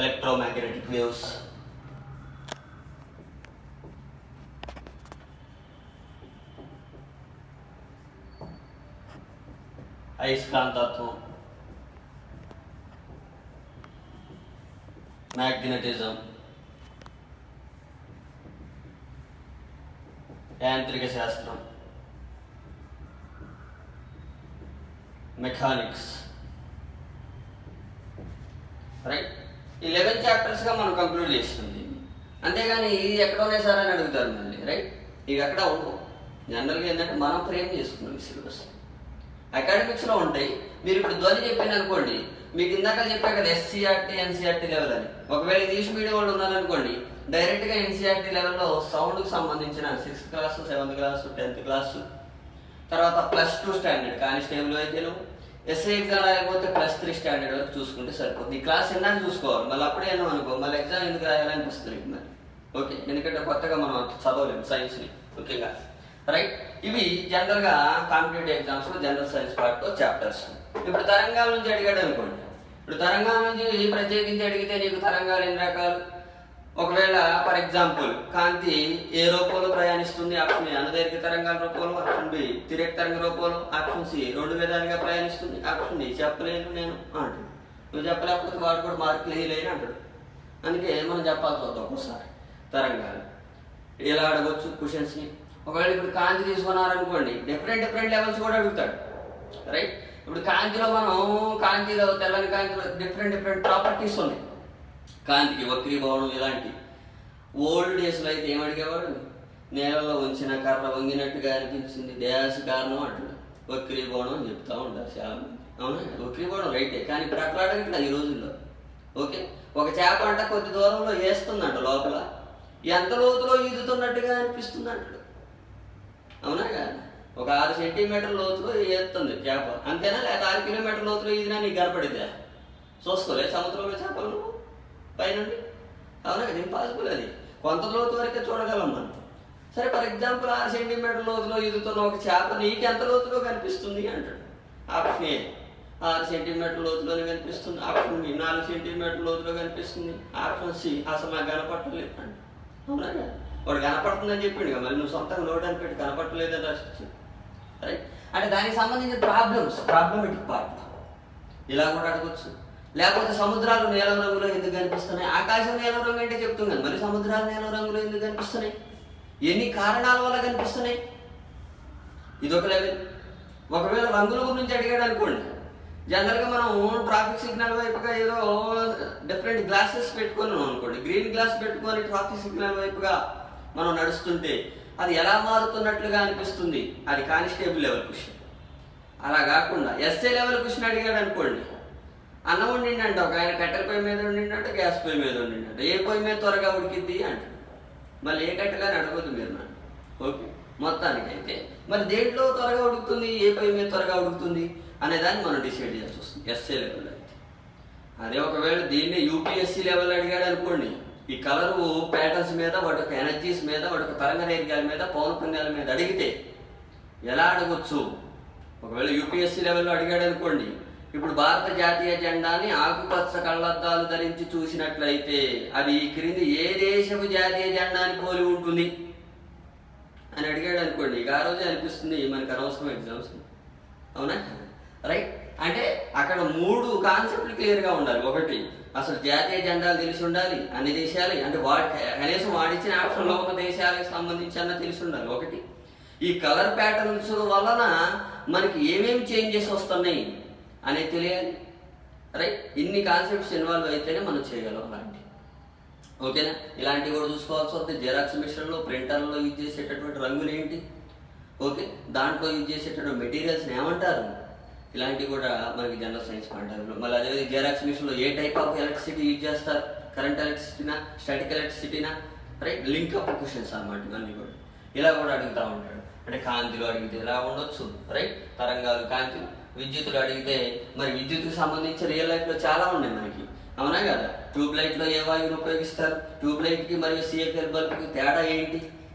electromagnetic waves, అయస్కాంతత్వం, మ్యాగ్నెటిజం, యాంత్రిక శాస్త్రం, మెకానిక్స్. రైట్, ఈ 11 చాప్టర్స్గా మనం కంక్లూడ్ చేస్తుంది. అంతేగాని ఇది ఎక్కడ ఉన్నాయి సార్ అని అడుగుతారు మళ్ళీ. రైట్, ఇవి ఎక్కడ ఉండవు. జనరల్గా ఏంటంటే మనం ఫ్రేమ్ చేసుకున్నాం ఈ సిలబస్. అకాడమిక్స్లో ఉంటాయి. మీరు ఇప్పుడు ధ్వని చెప్పాను అనుకోండి, మీకు ఇందాక చెప్పాను కదా ఎస్సీఆర్టీ ఎన్సీఆర్టీ లెవెల్ అని. ఒకవేళ ఇంగ్లీష్ మీడియం వాళ్ళు ఉన్నారనుకోండి, డైరెక్ట్గా ఎన్సీఆర్టీ లెవెల్లో సౌండ్కి సంబంధించిన 6th class, 7th class, 10th class, తర్వాత +2 స్టాండర్డ్ కానిస్టేబుల్ వైద్యులు, ఎస్ఐ ఎగ్జామ్ రాయకపోతే +3 స్టాండర్డ్ వరకు చూసుకుంటే సరిపోతుంది. ఈ క్లాస్ ఎన్నాక చూసుకోవాలి. మళ్ళీ అప్పుడేనో అనుకో మళ్ళీ ఎగ్జామ్ ఎందుకు రాయాలనిపిస్తుంది మరి. ఓకే, ఎందుకంటే కొత్తగా మనం చదవలేము సైన్స్ని ముఖ్యంగా. రైట్, ఇవి జనరల్గా కాంపిటేటివ్ ఎగ్జామ్స్లో జనరల్ సైన్స్ పార్ట్లో చాప్టర్స్. ఇప్పుడు తరంగాల నుంచి అడిగాడు అనుకోండి. ఇప్పుడు తరంగాల నుంచి ప్రత్యేకించి అడిగితే నీకు తరంగాలు ఎన్ని రకాలు? ఒకవేళ ఫర్ ఎగ్జాంపుల్ కాంతి ఏ రూపంలో ప్రయాణిస్తుంది? ఆప్షన్ ఏ అనుదైర్ఘ్య తరంగాల రూపంలో, ఆప్షన్ బి తిరేక తరంగ రూపంలో, ఆప్షన్ సి 2 విధాలుగా ప్రయాణిస్తుంది, ఆప్షన్ డి చెప్పలేను నేను అంటాడు. నువ్వు చెప్పలేకపోతే వాడు కూడా మార్కులు వేయలేని అంటాడు. అందుకే మనం చెప్పాల్సి వద్దాం ఒక్కోసారి తరంగాలు. ఎలా అడగొచ్చు క్వశ్చన్స్ని? ఒకవేళ ఇప్పుడు కాంతి తీసుకున్నారనుకోండి, డిఫరెంట్ లెవెల్స్ కూడా అడుగుతాడు. రైట్, ఇప్పుడు కాంతిలో కాంతిలో తెల్లని కాంతిలో డిఫరెంట్ ప్రాపర్టీస్ ఉన్నాయి. కాంతికి వక్రీభవనం ఇలాంటి. ఓల్డ్ డేస్లో అయితే ఏం అడిగేవాడు? నేలలో ఉంచిన కర్ర వంగినట్టుగా అనిపించింది, దేశ కారణం అంటాడు. వక్రీభవనం అని చెప్తా ఉంటారు చాలా మంది. అవునా, వక్రీభవనం రైటే, కానీ ఇప్పుడు అట్లా అడగట్లా ఈ రోజుల్లో. ఓకే, ఒక చేప అంట కొద్ది దూరంలో వేస్తుందంట, లోపల ఎంత లోతులో ఈదుతున్నట్టుగా అనిపిస్తుంది అంటాడు. అవునా కాదు? ఒక 6 సెంటీమీటర్ల లోతులో వేస్తుంది చేప, అంతేనా? లేదా 6 కిలోమీటర్ల లోతులో ఈదినా నీకు కనపడిద్దా? చూసుకోలే సముద్రంలో చేపలు పైనుండి? అవునా కదా, ఇంపాసిబుల్. అది కొంత లోతు వరకే చూడగలం మనం. సరే, ఫర్ ఎగ్జాంపుల్ 6 సెంటీమీటర్ల లోతులో ఈదుతున్న ఒక చేప నీకు ఎంత లోతులో కనిపిస్తుంది అంటాడు. ఆప్షన్ ఏ 6 సెంటీమీటర్ల లోతులోనే కనిపిస్తుంది, ఆప్షన్ బి 4 సెంటీమీటర్ల లోతులో కనిపిస్తుంది, ఆప్షన్ సి అసలు నాకు కనపట్టలేదు అంట. అవునా కదా? వాడు కనపడుతుందని చెప్పిండు కదా, మళ్ళీ నువ్వు సొంతంగా నోట్ అని పెట్టి కనపట్టలేదని రాసి. రైట్, అంటే దానికి సంబంధించిన ప్రాబ్లమెటిక్ పార్ట్ ఇలా కూడా అడగచ్చు. లేకపోతే సముద్రాలు నీలం రంగులో ఎందుకు కనిపిస్తున్నాయి? ఆకాశం నీలం రంగు అంటే చెప్తున్నాను, మరి సముద్రాలు నీలం రంగులో ఎందుకు కనిపిస్తున్నాయి? ఎన్ని కారణాల వల్ల కనిపిస్తున్నాయి? ఇదొక లెవెల్. ఒకవేళ రంగుల గురించి అడిగాడు అనుకోండి, జనరల్గా మనం ట్రాఫిక్ సిగ్నల్ వైపుగా ఏదో డిఫరెంట్ గ్లాసెస్ పెట్టుకున్నాం అనుకోండి, గ్రీన్ గ్లాస్ పెట్టుకొని ట్రాఫిక్ సిగ్నల్ వైపుగా మనం నడుస్తుంటే అది ఎలా మారుతున్నట్లుగా అనిపిస్తుంది? అది కానిస్టేబుల్ లెవెల్ క్వశ్చన్. అలా కాకుండా ఎస్ఏ లెవెల్ క్వశ్చన్ అడిగాడు అనుకోండి, అన్నం వండిండంట ఒక ఆయన, కట్టెల పొయ్యి మీద వండిండంట, గ్యాస్ పొయ్యి మీద వండిండంట. ఏ పొయ్యి మీద త్వరగా ఉడికిద్ది అంటాడు. మళ్ళీ ఏ కట్టెలని అడగొద్దు మీరు నన్ను. ఓకే, మొత్తానికైతే మరి దేంట్లో త్వరగా ఉడుకుతుంది, ఏ పొయ్యి మీద త్వరగా ఉడుకుతుంది అనేదాన్ని మనం డిసైడ్ చేయాల్సి వస్తుంది ఎస్ఏ లెవెల్ అయితే. అదే ఒకవేళ దీన్ని యూపీఎస్సీ లెవెల్ అడిగాడు అనుకోండి, ఈ కలరు ప్యాటర్న్స్ మీద, వాటి యొక్క ఎనర్జీస్ మీద, వాటి యొక్క తరంగ దైర్ఘ్యాల మీద, పౌనపున్యాల మీద అడిగితే ఎలా అడగొచ్చు? ఒకవేళ యూపీఎస్సీ లెవెల్లో అడిగాడు అనుకోండి, ఇప్పుడు భారత జాతీయ జెండాని ఆకుపచ్చ కళ్ళద్దాలు ధరించి చూసినట్లయితే అది ఈ క్రింది ఏ దేశపు జాతీయ జెండాని పోలి ఉంటుంది అని అడిగాడు అనుకోండి, ఇక ఆ రోజే అనిపిస్తుంది మనకు అనవసరం ఎగ్జామ్స్. అవునా? రైట్, అంటే అక్కడ 3 కాన్సెప్ట్లు క్లియర్గా ఉండాలి. ఒకటి, అసలు జాతీయ జెండాలు తెలిసి ఉండాలి, అన్ని దేశాలు అంటే కనీసం వాడిచ్చిన ఆప్షన్లో ఉన్న దేశాలకు సంబంధించి అన్న తెలిసి ఉండాలి. ఒకటి, ఈ కలర్ ప్యాటర్న్స్ వలన మనకి ఏమేమి చేంజెస్ వస్తున్నాయి అనేది తెలియాలి. రైట్, ఇన్ని కాన్సెప్ట్స్ ఇన్వాల్వ్ అయితేనే మనం చేయగలం అలాంటి. ఓకేనా? ఇలాంటివి కూడా చూసుకోవాల్సి వస్తే జిరాక్స్ మిషన్లో, ప్రింటర్లో యూజ్ చేసేటటువంటి రంగులు ఏంటి, ఓకే, దాంట్లో యూజ్ చేసేటటువంటి మెటీరియల్స్ని ఏమంటారు, ఇలాంటివి కూడా మనకి general science point of view. మళ్ళీ అదేవిధంగా జిరాక్స్ మిషన్లో ఏ టైప్ ఆఫ్ ఎలక్ట్రిసిటీ యూజ్ చేస్తారు, కరెంట్ ఎలక్ట్రిసిటీనా, స్టాటిక్ ఎలక్ట్రిసిటీనా, రైట్, లింక్ అప్ క్వశ్చన్స్ అన్నమాట ఇవన్నీ కూడా. ఇలా కూడా అడుగుతూ ఉంటాడు. అంటే కాంతిలో అడిగితే ఎలా ఉండొచ్చు, రైట్, తరంగాలు, కాంతి. విద్యుత్తులు అడిగితే మరి విద్యుత్తుకు సంబంధించి రియల్ లైఫ్లో చాలా ఉన్నాయి మనకి. అవునా కదా? ట్యూబ్ లైట్లో ఏ వాయువుని ఉపయోగిస్తారు, ట్యూబ్ లైట్కి మరియు సిఎఫ్ఎల్ బల్బ్కి తేడా ఏంటి?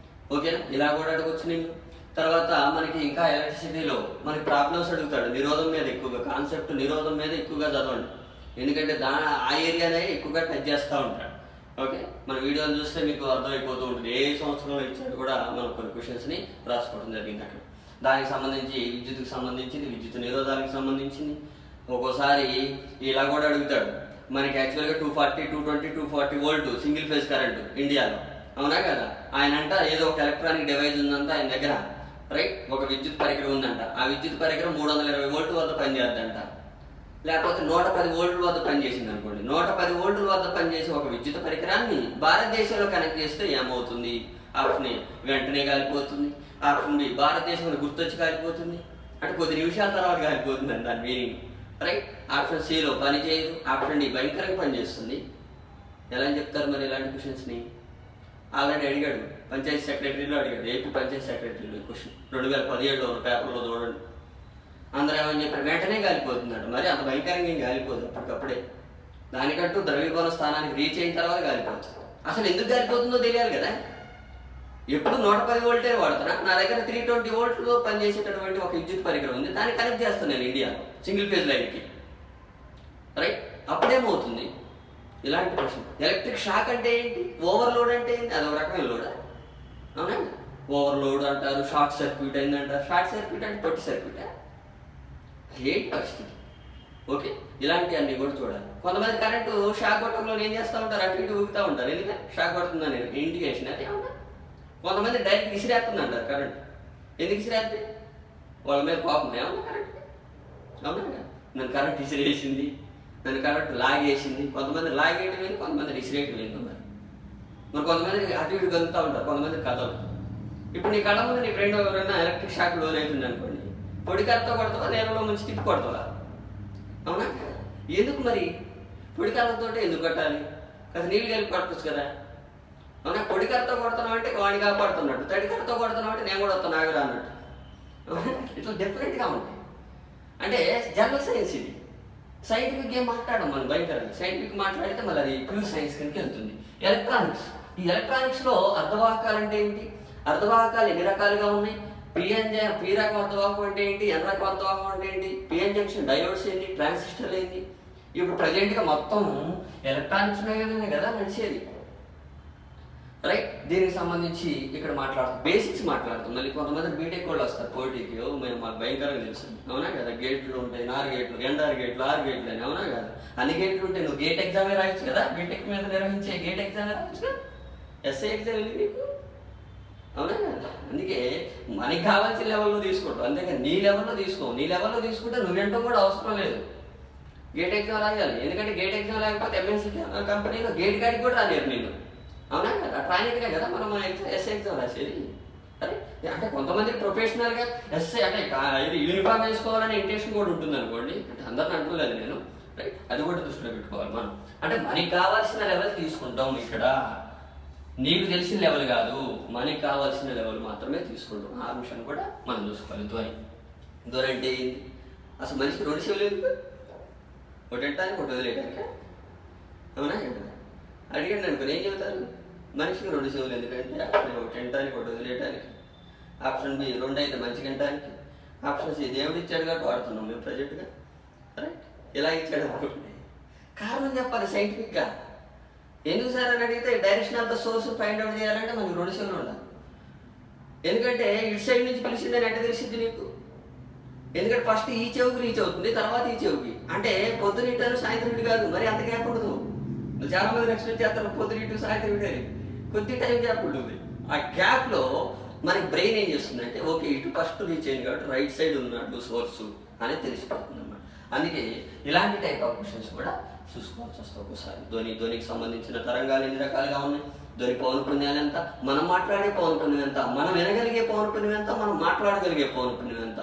ఓకేనా? ఇలా కూడా అడగొచ్చు నేను. తర్వాత మనకి ఇంకా ఎలక్ట్రిసిటీలో మనకి ప్రాబ్లమ్స్ అడుగుతాడు, నిరోధం మీద ఎక్కువగా, కాన్సెప్ట్ నిరోధం మీద ఎక్కువగా చదవండి, ఎందుకంటే ఆ ఏరియానే ఎక్కువగా టచ్ చేస్తూ ఉంటాడు. ఓకే, మన వీడియోలు చూస్తే మీకు అర్థమైపోతూ ఉంటుంది ఏ సంవత్సరంలో ఇచ్చాడు కూడా మనం కొన్ని క్వశ్చన్స్ని రాసుకోవడం జరిగింది అక్కడ. దానికి సంబంధించి విద్యుత్కి సంబంధించింది, విద్యుత్ నిరోధానికి సంబంధించింది. ఒక్కోసారి ఇలా కూడా అడుగుతాడు, మనకి యాక్చువల్గా 240, 220, 240 వోల్ట్ సింగిల్ ఫేజ్ కరెంటు ఇండియాలో, అవునా కదా? ఆయన అంట ఏదో ఒక ఎలక్ట్రానిక్ డివైస్ ఉందంట ఆయన దగ్గర, రైట్? ఒక విద్యుత్ పరికరం ఉందంట. ఆ విద్యుత్ పరికరం 320 వోల్ట్ వద్ద పనిచేద్దంట, లేకపోతే 110 వోల్ట్ల వద్ద పనిచేసింది అనుకోండి. 110 వోల్ట్ల వద్ద పనిచేసే ఒక విద్యుత్ పరికరాన్ని భారతదేశంలో కనెక్ట్ చేస్తే ఏమవుతుంది? ఆప్షన్ ఏ వెంటనే కాలిపోతుంది, ఆప్షన్ బి భారతదేశంలో గుర్తొచ్చి కాలిపోతుంది, అంటే కొద్ది నిమిషాల తర్వాత కాలిపోతుంది అని దాని మీనింగ్, రైట్? ఆప్షన్ సిలో పని చేయదు, ఆప్షన్ డి భయంకరంగా పనిచేస్తుంది. ఎలా అని చెప్తారు మరి ఇలాంటి క్వశ్చన్స్ని? ఆల్రెడీ అడిగాడు, పంచాయతీ సెక్రటరీలో అడిగాడు, ఏపీ పంచాయతీ సెక్రటరీలో క్వశ్చన్ 2017లో ఉన్న పేపర్లో చూడండి. అందరూ ఏమని చెప్పారు? వెంటనే కాలిపోతున్నాడు. మరి అంత భయంకరంగా ఏం కాలిపోదు అప్పటికప్పుడే, దానికంటూ ద్రవ్యకోణ స్థానానికి రీచ్ అయిన తర్వాత కాలిపోతుంది. అసలు ఎందుకు కాలిపోతుందో తెలియాలి కదా. ఎప్పుడు 110 వోల్టే వాడుతున్నా, నా దగ్గర 320 వోల్ట్లో పనిచేసేటటువంటి ఒక విద్యుత్ పరికరం ఉంది, దాన్ని కనెక్ట్ చేస్తాను నేను ఇండియాలో సింగిల్ ఫేజ్ లైన్కి, రైట్? అప్పుడేమవుతుంది? ఇలాంటి ప్రశ్న. ఎలక్ట్రిక్ షాక్ అంటే ఏంటి? ఓవర్లోడ్ అంటే ఏంటి? అదొక రకమైన లోడా, అవునా? ఓవర్లోడ్ అంటారు, షార్ట్ సర్క్యూట్ అయిందంటారు. షార్ట్ సర్క్యూట్ అంటే పొట్టి సర్క్యూటా? ఏంటి పరిస్థితి? ఓకే, ఇలాంటివన్నీ కూడా చూడాలి. కొంతమంది కరెంటు షాక్ కొట్టడంలో ఏం చేస్తూ ఉంటారు? అటు ఇటు ఊగుతూ ఉంటారు. ఎందుకంటే షాక్ కొడుతుందని ఇండికేషన్ అది, అవునా? కొంతమంది డైరెక్ట్ విసిరేస్తుంది అంటారు కరెంట్. ఎందుకు విసిరేస్తే? వాళ్ళ మీద కోపం ఏమన్నా కరెంట్, అవునా? నన్ను కరెంట్ విసిరేసింది, నన్ను కరెంట్ లాగేసింది. కొంతమంది లాగేయటం ఏంటి, కొంతమంది విసిరేయటం ఏంటో మరి కొంతమంది అటు ఇటు గలుగుతూ ఉంటారు, కొంతమంది కథలు. ఇప్పుడు నీ కళ్ళ ముందు నీ ఫ్రెండ్ ఎవరైనా ఎలక్ట్రిక్ షాక్ లోన్ అవుతుంది అనుకోండి, పొడి కర్రతో కొడతావా, నేలలో ముంచి తిప్పి కొడతావా, అవునా? ఎందుకు మరి పొడి కర్రతో ఎందుకు కొట్టాలి? కదా నీళ్ళు కలిపి కొట్టచ్చు కదా, అవునా? పొడి కర్రతో కొడుతున్నావు అంటే వాడిని కాపాడుతున్నట్టు, తడి కర్రతో కొడుతున్నావు అంటే నేను కూడా వస్తాను నాగురా అన్నట్టు. ఇట్లా డిఫరెంట్గా ఉంటాయి. అంటే జనరల్ సైన్స్ ఇది. సైంటిఫిక్ ఏం మాట్లాడడం మనం భయంకరంగా. సైంటిఫిక్ మాట్లాడితే మళ్ళీ అది ప్యూర్ సైన్స్ కిందకి వెళ్తుంది. ఎలక్ట్రానిక్స్, ఈ ఎలక్ట్రానిక్స్లో అర్ధవాహకాలు అంటే ఏంటి? అర్ధవాహకాలు ఎన్ని రకాలుగా ఉన్నాయి? పీ రకం అర్ధవాహకం అంటే ఏంటి? ఎన్ రకం అర్ధవాహకం అంటే ఏంటి? పిఎన్ జంక్షన్ డయోడ్స్ ఏంటి? ట్రాన్సిస్టర్లు ఏంటి? ఇప్పుడు ప్రజెంట్గా మొత్తం ఎలక్ట్రానిక్స్ కదా నడిచేది, రైట్? దీనికి సంబంధించి ఇక్కడ మాట్లాడుతాం, బేసిక్స్ మాట్లాడుతాం. మళ్ళీ కొంతమంది బీటెక్ వాళ్ళు వస్తారు పోటీకి, మేము మాకు భయంకరంగా తెలుసు, అవునా కదా? గేట్లు ఉంటాయి, 4 గేట్లు, 6 గేట్లు, 6 గేట్లు అని, అవునా కదా? అన్ని గేట్లు ఉంటాయి, నువ్వు గేట్ ఎగ్జామే రాయొచ్చు కదా, బీటెక్ మీద నిర్వహించే గేట్ ఎగ్జామే రాయొచ్చు కదా, ఎస్ఐ ఎగ్జామ్ ఎందుకు నీకు, అవునా కదా? అందుకే మనకి కావాల్సిన లెవెల్లో తీసుకుంటావు, అంతేకాని నీ లెవెల్లో తీసుకో. నీ లెవెల్లో తీసుకుంటే నువ్వేంటో కూడా అవసరం లేదు, గేట్ ఎగ్జామ్ రాయాలి. ఎందుకంటే గేట్ ఎగ్జామ్ లేకపోతే ఎంఎన్సీ కంపెనీలో గేట్ కాడికి కూడా రాలేరు నేను, అవునా కదా? ట్రైనింగ్నే కదా మనం ఎస్ఐ ఎగ్జామ్ రాసేది. అరే అంటే కొంతమందికి ప్రొఫెషనల్గా ఎస్ఐ అంటే ఇది యూనిఫామ్ వేసుకోవాలనే ఇంటెన్షన్ కూడా ఉంటుంది అనుకోండి, అంటే అందరిని అంటులేదు నేను, రైట్? అది కూడా దృష్టిలో పెట్టుకోవాలి మనం. అంటే మనకి కావాల్సిన లెవెల్ తీసుకుంటాం ఇక్కడ, నీకు తెలిసిన లెవెల్ కాదు, మనకి కావాల్సిన లెవెల్ మాత్రమే తీసుకుంటాం. ఆ విషయాన్ని కూడా మనం చూసుకోవాలి. ధ్వని అంటే ఏంటి? అసలు మనిషికి 2 చెవులు ఎందుకు? ఒకటి వినటానికి, ఒకటి వదిలేయడానికి, అవునా కదా? అడిగండి అనుకుని ఏం చెబుతారు? మనిషికి 2 చెవులు ఎందుకంటే ఆప్షన్ ఒకటి వినటానికి, ఒకటి వదిలేయడానికి, ఆప్షన్ బి 2 అయితే మంచిగా వినటానికి, ఆప్షన్ సి దేవుడు ఇచ్చాడు కాబట్టి వాడుతున్నాం మేము ప్రజెంట్గా, రైట్? ఇలా ఇచ్చాడు అనుకోండి, కారణం చెప్పాలి సైంటిఫిక్గా. ఎందుకు సార్ అని అడిగితే direction of the source find out చేయాలంటే మనకి 2 చెవులు ఉండాలి. ఎందుకంటే ఇటు సైడ్ నుంచి పిలిచిందని అంటే తెలిసింది నీకు. ఎందుకంటే ఫస్ట్ ఈ చెవుకి రీచ్ అవుతుంది, తర్వాత ఈ చెవుకి. అంటే పొద్దున ఇటారు, సాయంత్రం ఇటు కాదు, మరి అంత గ్యాప్ ఉండదు. చాలా మంది నెక్స్ట్ చేస్తారు పొద్దున ఇటు, సాయంత్రం ఇటారు, కొద్ది టైం గ్యాప్ ఉంటుంది. ఆ గ్యాప్లో మనకి బ్రెయిన్ ఏం చేస్తుంది అంటే ఓకే ఇటు ఫస్ట్ రీచ్ అయింది కాబట్టి రైట్ సైడ్ ఉన్నాడు సోర్సు అనేది తెలిసిపోతుంది అన్నమాట. అందుకే ఇలాంటి టైప్ ఆఫ్ క్వశ్చన్స్ కూడా చూసుకోవాల్సి వస్తుంది ఒకసారి. ధ్వనికి సంబంధించిన తరంగాలు ఎన్ని రకాలుగా ఉన్నాయి, ధ్వని పౌనపుణ్యాలు ఎంత, మనం మాట్లాడే పౌనపుణ్యం ఎంత, మనం వినగలిగే పౌనపుణ్యం ఎంత, మనం మాట్లాడగలిగే పౌనపుణ్యం ఎంత,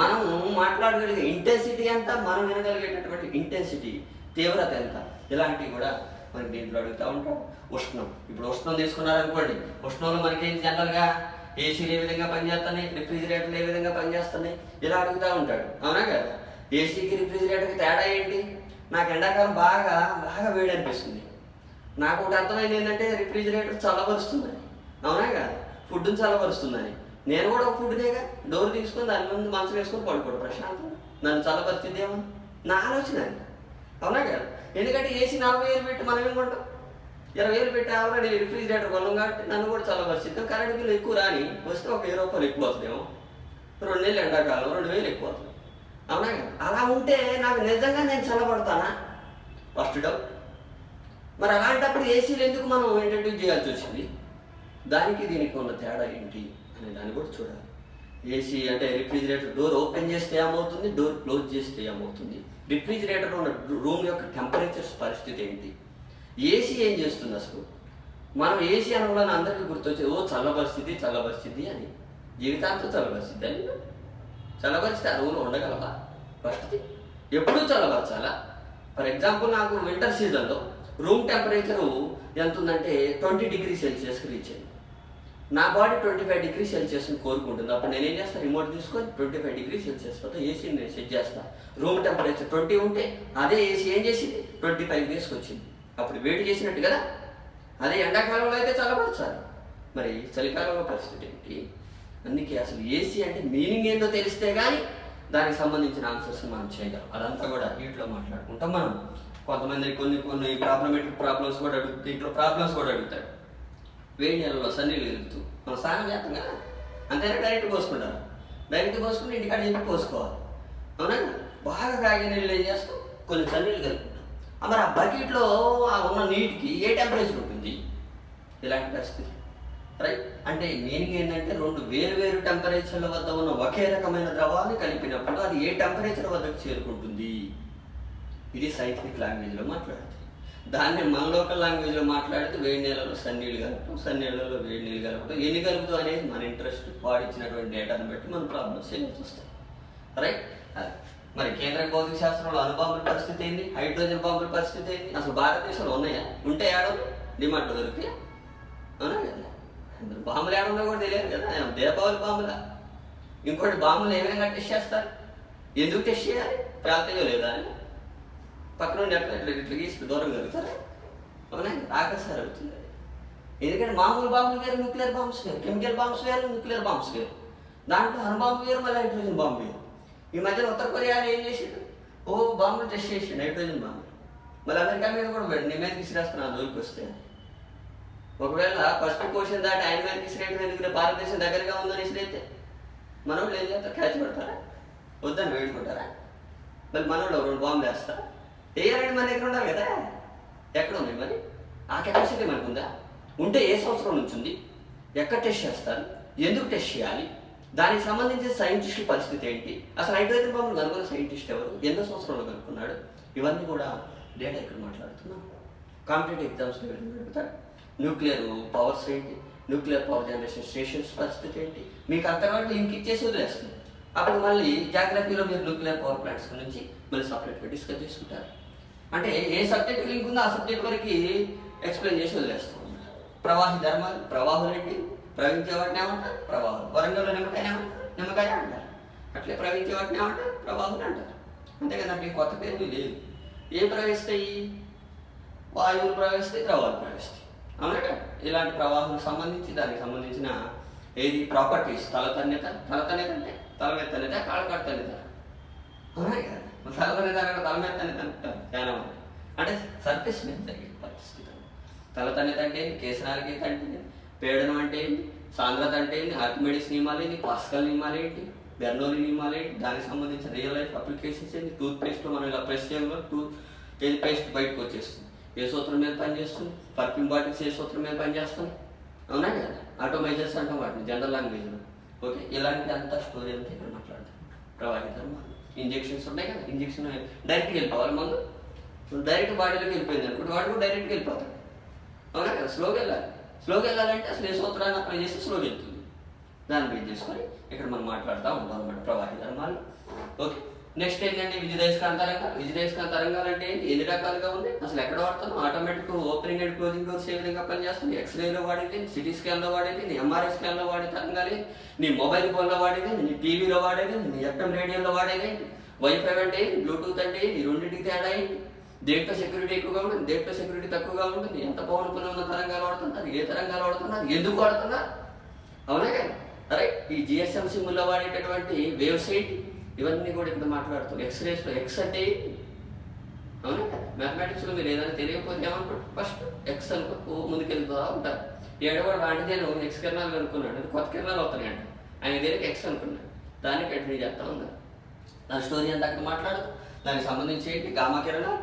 మనం మాట్లాడగలిగే ఇంటెన్సిటీ ఎంత, మనం వినగలిగేటటువంటి ఇంటెన్సిటీ తీవ్రత ఎంత, ఇలాంటివి కూడా మనకి దీంట్లో అడుగుతూ ఉంటాం. ఉష్ణం, ఇప్పుడు ఉష్ణం తీసుకున్నారనుకోండి, ఉష్ణంలో మనకేం జనరల్గా ఏసీలు ఏ విధంగా పనిచేస్తున్నాయి, రిఫ్రిజిరేటర్లు ఏ విధంగా పనిచేస్తున్నాయి, ఇలా అడుగుతూ ఉంటాడు, అవునా కదా? ఏసీకి రిఫ్రిజిరేటర్కి తేడా ఏంటి? నాకు ఎండాకాలం బాగా వేడి అనిపిస్తుంది, నాకు ఒకటి అర్థమైంది ఏంటంటే రిఫ్రిజిరేటర్ చల్లబరుస్తుందని, అవునా కదా? ఫుడ్ని చల్లబరుస్తుందని. నేను కూడా ఒక ఫుడ్నేగా డోర్ తీసుకొని దాని ముందు మంచం వేసుకొని పడుకోవడం ప్రశాంతం, నన్ను చల్లబరుస్తుందేమో నా ఆలోచన అది, అవునా కదా? ఎందుకంటే ఏసీ 40,000 పెట్టి మనం ఏం కొంటాం, 20,000 పెట్టి ఆల్రెడీ రిఫ్రిజిరేటర్ కొన్నాం కాబట్టి నన్ను కూడా చల్లబరిచిద్దాం, కరెంట్ బిల్లు ఎక్కువ రాని వస్తే ఒక 10 రూపాయలు ఎక్కువ వస్తుందేమో, 2 నెలలు ఎండాకాలం 2000 ఎక్కువ అవుతుంది. అవునా కదా? అలా ఉంటే నాకు నిజంగా నేను చల్లబడతానా? First doubt. మరి అలాంటప్పుడు ఏసీలు ఎందుకు మనం ఇంట్రడ్యూస్ చేయాల్సి వచ్చింది? దానికి దీనికి ఉన్న తేడా ఏంటి అనే దాన్ని కూడా చూడాలి. ఏసీ అంటే రిఫ్రిజిరేటర్ డోర్ ఓపెన్ చేస్తే ఏమవుతుంది, డోర్ క్లోజ్ చేస్తే ఏమవుతుంది, రిఫ్రిజిరేటర్ ఉన్న రూమ్ యొక్క టెంపరేచర్స్ పరిస్థితి ఏంటి, ఏసీ ఏం చేస్తుంది అసలు. మనం ఏసీ అనగానే అందరికీ గుర్తొచ్చేది చల్ల పరిస్థితి అని. జీవితాంతం చల్ల పరిస్థితి అని చల్లపరిస్తే ఆ రూమ్లో ఉండగలవా? ఫస్ట్ ఎప్పుడూ చల్లపరచాలా? ఫర్ ఎగ్జాంపుల్ నాకు వింటర్ సీజన్లో రూమ్ టెంపరేచరు ఎంత ఉందంటే 20 degrees Celsius రీచ్ అయింది. నా బాడీ 25 degrees Celsius కోరుకుంటుంది. అప్పుడు నేనేం చేస్తాను, రిమోట్ తీసుకొని 25 degrees Celsius వద్ద ఏసీని నేను సెట్ చేస్తాను. రూమ్ టెంపరేచర్ 20 ఉంటే అదే ఏసీ ఏం చేసింది 25 తీసుకొచ్చింది. అప్పుడు వేడి చేసినట్టు కదా. అదే ఎండాకాలంలో అయితే చల్లబరచాలి. మరి చలికాలంలో పరిస్థితి ఏంటి? అందుకే అసలు ఏసీ అంటే మీనింగ్ ఏంటో తెలిస్తే కానీ దానికి సంబంధించిన ఆన్సర్స్ మనం చేయగలం. అదంతా కూడా వీటిలో మాట్లాడుకుంటాం మనం. కొంతమంది కొన్ని ప్రాబ్లమేటిక్ ప్రాబ్లమ్స్ కూడా దీంట్లో ప్రాబ్లమ్స్ కూడా అడుగుతాడు. వేడి నెలలో సన్నీళ్ళు వెళ్తూ మనం స్నానం చేస్తాం కదా, అంతేనా? డైరెక్ట్ పోసుకుంటారు. డైరెక్ట్ పోసుకుంటే ఇంటికాడ చెప్పి పోసుకోవాలి. అవునా? బాగా కాగే నీళ్ళు ఏం చేస్తాం, కొన్ని సన్నీళ్ళు కలుపుకుంటాం. మరి ఆ బకెట్లో ఆ ఉన్న నీటికి ఏ టెంపరేచర్ ఉంటుంది? ఇలాంటి పరిస్థితి, రైట్? అంటే మీనింగ్ ఏంటంటే 2 వేరు టెంపరేచర్ల వద్ద ఉన్న ఒకే రకమైన ద్రవాన్ని కలిపినప్పుడు అది ఏ టెంపరేచర్ వద్దకు చేరుకుంటుంది. ఇది సైంటిఫిక్ లాంగ్వేజ్లో మాట్లాడుతుంది. దాన్ని మన లోకల్ లాంగ్వేజ్లో మాట్లాడితే వేడి నీళ్ళలో సన్నీళ్ళు కలపడం, సన్నీళ్ళలో వేడి నీళ్ళు కలపడం, ఎన్ని కలుపుతాం అనేది మన ఇంట్రెస్ట్, వాడిచ్చినటువంటి డేటాను బట్టి మన ప్రాబ్లమ్స్ ఏమి వస్తాయి, రైట్? మరి కేంద్ర భౌతిక శాస్త్రంలో అణుబాంబుల పరిస్థితి ఏంటి, హైడ్రోజన్ బాంబుల పరిస్థితి ఏంటి? అసలు భారతదేశంలో ఉన్నాయా? ఉంటే ఏడవు డిమాండ్ దొరికితే, అవునా కదా? బాంబులు ఏడన్నా కూడా తెలియదు కదా. దీపావళి బాంబులా? ఇంకోటి బాంబులు ఏమైనా టెస్ట్ చేస్తారు? ఎందుకు టెస్ట్ చేయాలి? ప్రాంతీయ లేదా అని పక్కన నుండి ఇట్లా గీసి దూరం జరుగుతారా? అవునా? ఆకాశాలు అవుతుంది. ఎందుకంటే మామూలు బాంబులు వేరు, న్యూక్లియర్ బాంబ్స్ వేరు, కెమికల్ బాంబ్స్ వేరు, న్యూక్లియర్ బాంబ్స్ వేరు. దాంట్లో అణుబాంబు వేరు, మళ్ళీ హైడ్రోజన్ బాంబు వేరు. ఈ మధ్యన ఉత్తర కొరియాలో ఏం చేసిండు? బాంబులు టెస్ట్ చేసిండు, హైడ్రోజన్ బాంబు. మళ్ళీ అమెరికా మీద కూడా పెట్టి నీ మీద విసిరేస్తున్నా జోలికి వస్తే. ఒకవేళ ఫస్ట్ క్వశ్చన్ దాటి ఆయన మీద విసిరేయడం ఎందుకంటే భారతదేశం దగ్గరగా ఉందని విసిరైతే మనోళ్ళు ఏం చేస్తారు? క్యాచ్ పెడతారా? వద్దని వేడుకుంటారా? మళ్ళీ మనోళ్ళు 2 బాంబులు వేస్తారా? వేయాలంటే మన దగ్గర ఉండాలి కదా. ఎక్కడ ఉన్నాయి మరి? ఆ కెపాసిటీ మనకు ఉందా? ఉంటే ఏ సంవత్సరం నుంచి ఉంది? ఎక్కడ టెస్ట్ చేస్తారు? ఎందుకు టెస్ట్ చేయాలి? దానికి సంబంధించిన సైంటిస్టుల పరిస్థితి ఏంటి? అసలు హైడ్రోజన్ బాంబులు కనుగొన్న సైంటిస్ట్ ఎవరు? ఎన్నో సంవత్సరంలో కనుక్కున్నాడు? ఇవన్నీ కూడా డేటా ఇక్కడ మాట్లాడుతున్నాం. కాంపిటేటివ్ ఎగ్జామ్స్లో అడుగుతాడు. న్యూక్లియర్ పవర్స్ ఏంటి, న్యూక్లియర్ పవర్ జనరేషన్ స్టేషన్స్ పరిస్థితి ఏంటి, మీకు అంతవరకు లింక్ ఇచ్చేసి వదిలేస్తుంది. అప్పుడు మళ్ళీ జాగ్రఫీలో మీరు న్యూక్లియర్ పవర్ ప్లాంట్స్ గురించి మళ్ళీ సపరేట్గా డిస్కస్ చేసుకుంటారు. అంటే ఏ సబ్జెక్ట్ లింక్ ఉందో ఆ సబ్జెక్ట్ వరకు ఎక్స్ప్లెయిన్ చేసి వదిలేస్తాం. ప్రవాహి ధర్మాలు, ప్రవాహులు ఏంటి, ప్రవహించే వాటిని ఏమంటారు? ప్రవాహులు. వరంగల్లో నిమ్మకాయ అంటారు. అట్లే ప్రవహించే వాటిని ఏమంటారు? ప్రవాహులు అంటారు. అంతేకాదు నాకు కొత్త పేరు లేదు. ఏం ప్రవహిస్తాయి? వాయువులు ప్రవహిస్తాయి, ద్రవాలు ప్రవహిస్తాయి. అవునా? ఇలాంటి ప్రవాహులకు సంబంధించి దానికి సంబంధించిన ఏది ప్రాపర్టీస్, తలతన్యత అంటే తలమెత్తన్యత, కాళ్ళకట్టన్యత. అవునా కదా? తలతన్యత తలమెత్తన్యత అంటారు చాలా మంది. అంటే సర్ఫేస్ మీద జరిగే పరిస్థితి. తలతన్యత అంటే ఏంటి, కేసనాలకి అంటే పీడనం అంటే ఏంటి, సాంద్రత అంటే ఏంటి, ఆర్కిమెడిస్ నియమాలు ఏంటి, పాస్కల్ నియమాలు ఏంటి, బెర్నౌలీ నియమాలు ఏంటి, దానికి సంబంధించిన రియల్ లైఫ్ అప్లికేషన్స్ ఏంటి. టూత్ పేస్ట్లో మనం ఇలా ప్రెస్ చేయడంలో ఏది పేస్ట్ బయటకు వచ్చేస్తుంది, ఏ సూత్రం మీద పనిచేస్తుంది. పర్ఫ్యూమ్ బాటిల్స్ ఏ సూత్రం మీద పనిచేస్తుంది. అవునా కదా? ఆటోమైజర్స్ అంటాం వాటిని జనరల్ లాంగ్వేజ్లో. ఓకే, ఇలాంటి అంతా స్టోరీ అంతా ఇక్కడ మాట్లాడతాం. ప్రవాహితం ఇంజెక్షన్స్ ఉన్నాయి కదా, ఇంజెక్షన్ డైరెక్ట్గా వెళ్ళిపోవాలి. ముందు డైరెక్ట్ బాడీలోకి వెళ్ళిపోయింది అనుకోండి, వాడు కూడా డైరెక్ట్గా వెళ్ళిపోతాడు. అవునా కదా? స్లోగా వెళ్ళాలంటే అసలు ఏ సూత్రాన్ని అప్లై చేస్తే స్లోగా వెళ్తుంది. దాన్ని బేస్ చేసుకొని ఇక్కడ మనం మాట్లాడుతూ ఉంటాం అన్నమాట ప్రవాహి ధర్మాలు. ఓకే, నెక్స్ట్ ఏంటంటే విద్యుదయస్కాంత తరంగాలు. విద్యుదయస్కాంత తరంగాలు అంటే ఏంటి, ఎన్ని రకాలుగా ఉంది, అసలు ఎక్కడ వాడతాను? Automatic opening and closing doors ఏ విధంగా పనిచేస్తుంది, ఎక్స్రేలో వాడేది, సిటీ స్కాన్లో వాడేది, నీ ఎంఆర్ఐ స్కాన్లో వాడే తరంగాలు, నీ మొబైల్ ఫోన్లో వాడేది, నీ టీవీలో వాడేది, నీ ఎఫ్ఎం రేడియోలో వాడేది, వైఫై అంటే ఏంటి, బ్లూటూత్ అంటే ఏంటి, రెండింటికి తేడా ఏంటి, దేంట్లో సెక్యూరిటీ ఎక్కువగా ఉంటుంది, దేంట్లో సెక్యూరిటీ తక్కువగా ఉంటుంది, ఎంత పౌనపులు ఉన్న తరంగాలు వాడుతున్నారు, ఏ తరంగాలు వాడుతున్నారు, ఎందుకు వాడుతున్నారు. అవునా కదా? రైట్. ఈ జిఎస్ఎం సిమ్లో వాడేటటువంటి వేవ్స్ ఏంటి, ఇవన్నీ కూడా ఇక్కడ మాట్లాడుతాం. ఎక్స్రేస్లో ఎక్స్ అంటే ఏంటి. అవునా? మ్యాథమెటిక్స్లో మీరు ఏదైనా తెలియకపోతే ఏమనుకుంటారు, ఫస్ట్ ఎక్స్ అనుకో ముందుకెళ్తూ ఉంటారు. ఏడో కూడా వాటిదే ఎక్స్ కిరణాలు కనుక్కున్నాడు, కొత్త కిరణాలు అవుతున్నాయంట, ఆయన తెలియక ఎక్స్ అనుకున్నాడు. దాన్ని కంటిన్యూ చేస్తూ ఉన్నారు. దాని స్టోరీ అంతా అక్కడ మాట్లాడదు, దానికి సంబంధించి ఏంటి గామా కిరణాలు,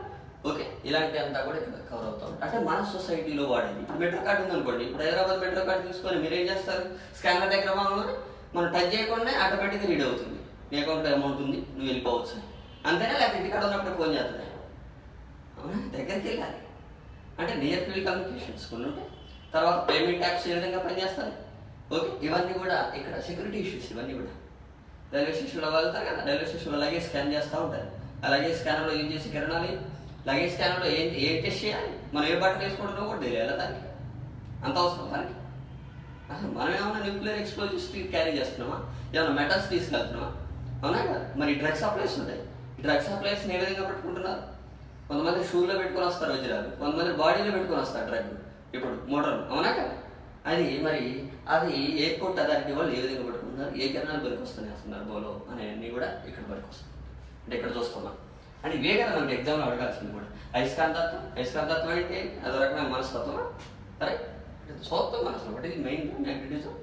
ఓకే, ఇలాంటి అంతా కూడా ఇక్కడ కవర్ అవుతూ ఉంటాయి. అంటే మన సొసైటీలో వాడేది. ఇప్పుడు మెట్రో కార్డు ఉందనుకోండి, ఇప్పుడు హైదరాబాద్ మెట్రో కార్డు తీసుకొని మీరు ఏం చేస్తారు, స్కానర్ దగ్గర మనం టచ్ చేయకుండా ఆటోమేటిక్గా రీడ్ అవుతుంది, నీ అకౌంట్లో అమౌంట్ ఉంది, నువ్వు వెళ్ళిపోవచ్చు. అంతేనా, లేకపోతే ఇంటికాడ ఉన్నప్పుడు ఫోన్ చేస్తుంది, అవునా, దగ్గరికి వెళ్ళాలి. అంటే నియర్ ఫీల్డ్ కమ్యూనికేషన్స్ కొన్ని ఉంటాయి. తర్వాత పేమెంట్ యాప్స్ ఏ విధంగా పనిచేస్తాయి, ఓకే, ఇవన్నీ కూడా ఇక్కడ సెక్యూరిటీ ఇష్యూస్. ఇవన్నీ కూడా రైల్వే స్టేషన్లో వెళ్తారు కదా, రైల్వే స్టేషన్లో లగేజ్ స్కాన్ చేస్తూ ఉంటారు. ఆ లగేజ్ స్కానర్లో యూజ్ చేసి కిరణాలు, లగేజ్ స్కానర్లో ఏం టెస్ట్ చేయాలి, మనం ఏ బట్టలు వేసుకోవడం కూడా తెలియాలి దానికి, అంత అవసరం దానికి. అసలు మనం ఏమైనా న్యూక్లియర్ ఎక్స్ప్లోజివ్స్ క్యారీ చేస్తున్నామా, ఏమైనా మెటల్స్ తీసుకెళ్తున్నామా, అవునా కదా. మరి డ్రగ్ సప్లైస్ ఉంటాయి, డ్రగ్ సప్లైస్ ఏ విధంగా పెట్టుకుంటున్నారు, కొంతమంది షూలో పెట్టుకొని వస్తారు వజ్రాలు, కొంతమంది బాడీలో పెట్టుకొని వస్తారు డ్రగ్, ఇప్పుడు మోడర్న్, అవునా కదా. అది మరి అది ఎయిర్పోర్ట్ అథారిటీ వాళ్ళు ఏ విధంగా పెట్టుకుంటున్నారు, ఏ కిరణాలు పనికొస్తున్నాయి ఆ సందర్భంలో అనేవన్నీ కూడా ఇక్కడ పనికొస్తాయి. అంటే ఇక్కడ చూస్తున్నాం. అని ఇవే కదా మనకి ఎగ్జామ్లో అడగాల్సింది కూడా. అయస్కాంతత్వం అంటే అదో రకమైన మనస్తత్వం, సరే చూస్తాం మనం అసలు ఒకటి మెయిన్ మ్యాగ్నెటిజం.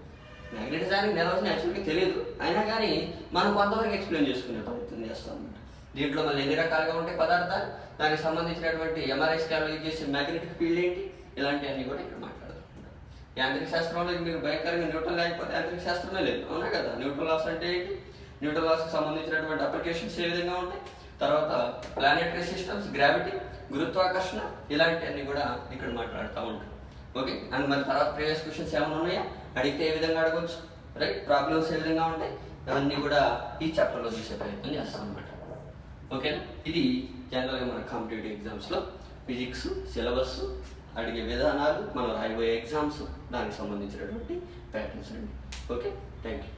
మ్యాగ్నెటిజానికి నిర్వచనం యాక్చువల్గా తెలియదు, అయినా కానీ మనం కొంతవరకు ఎక్స్ప్లెయిన్ చేసుకునే ప్రయత్నం చేస్తాం అనమాట. దీంట్లో మళ్ళీ ఎన్ని రకాలుగా ఉంటాయి పదార్థాలు, దానికి సంబంధించినటువంటి ఎంఆర్ఐ స్కాన్లో యూజ్ చేసే మ్యాగ్నెటిక్ ఫీల్డ్ ఏంటి, ఇలాంటివన్నీ కూడా ఇక్కడ మాట్లాడుతుంటాం. యాంత్రిక శాస్త్రంలో మీరు భయంకరంగా న్యూటన్ లేకపోతే యాంత్రిక శాస్త్రమే లేదు, అవునా కదా. న్యూట్రన్ లాస్ అంటే ఏంటి, న్యూట్రన్ లాస్కి సంబంధించినటువంటి అప్లికేషన్స్ ఏ విధంగా ఉంటాయి, తర్వాత ప్లానెటరీ సిస్టమ్స్, గ్రావిటీ, గురుత్వాకర్షణ, ఇలాంటివన్నీ కూడా ఇక్కడ మాట్లాడుతూ ఉంటాం. ఓకే, అండ్ మరి తర్వాత ప్రీవియస్ క్వశ్చన్స్ ఏమైనా ఉన్నాయా, అడిగితే ఏ విధంగా అడగవచ్చు, రైట్, ప్రాబ్లమ్స్ ఏ విధంగా ఉంటాయి, అవన్నీ కూడా ఈ చాప్టర్లో చూసే ప్రయత్నం చేస్తాం అనమాట. ఓకేనా. ఇది జనరల్గా మన కాంపిటేటివ్ ఎగ్జామ్స్లో ఫిజిక్స్ సిలబస్, అడిగే విధానాలు, మనం రాయబోయే ఎగ్జామ్స్, దానికి సంబంధించినటువంటి ప్యాటర్న్స్ అండి. Okay, thank you.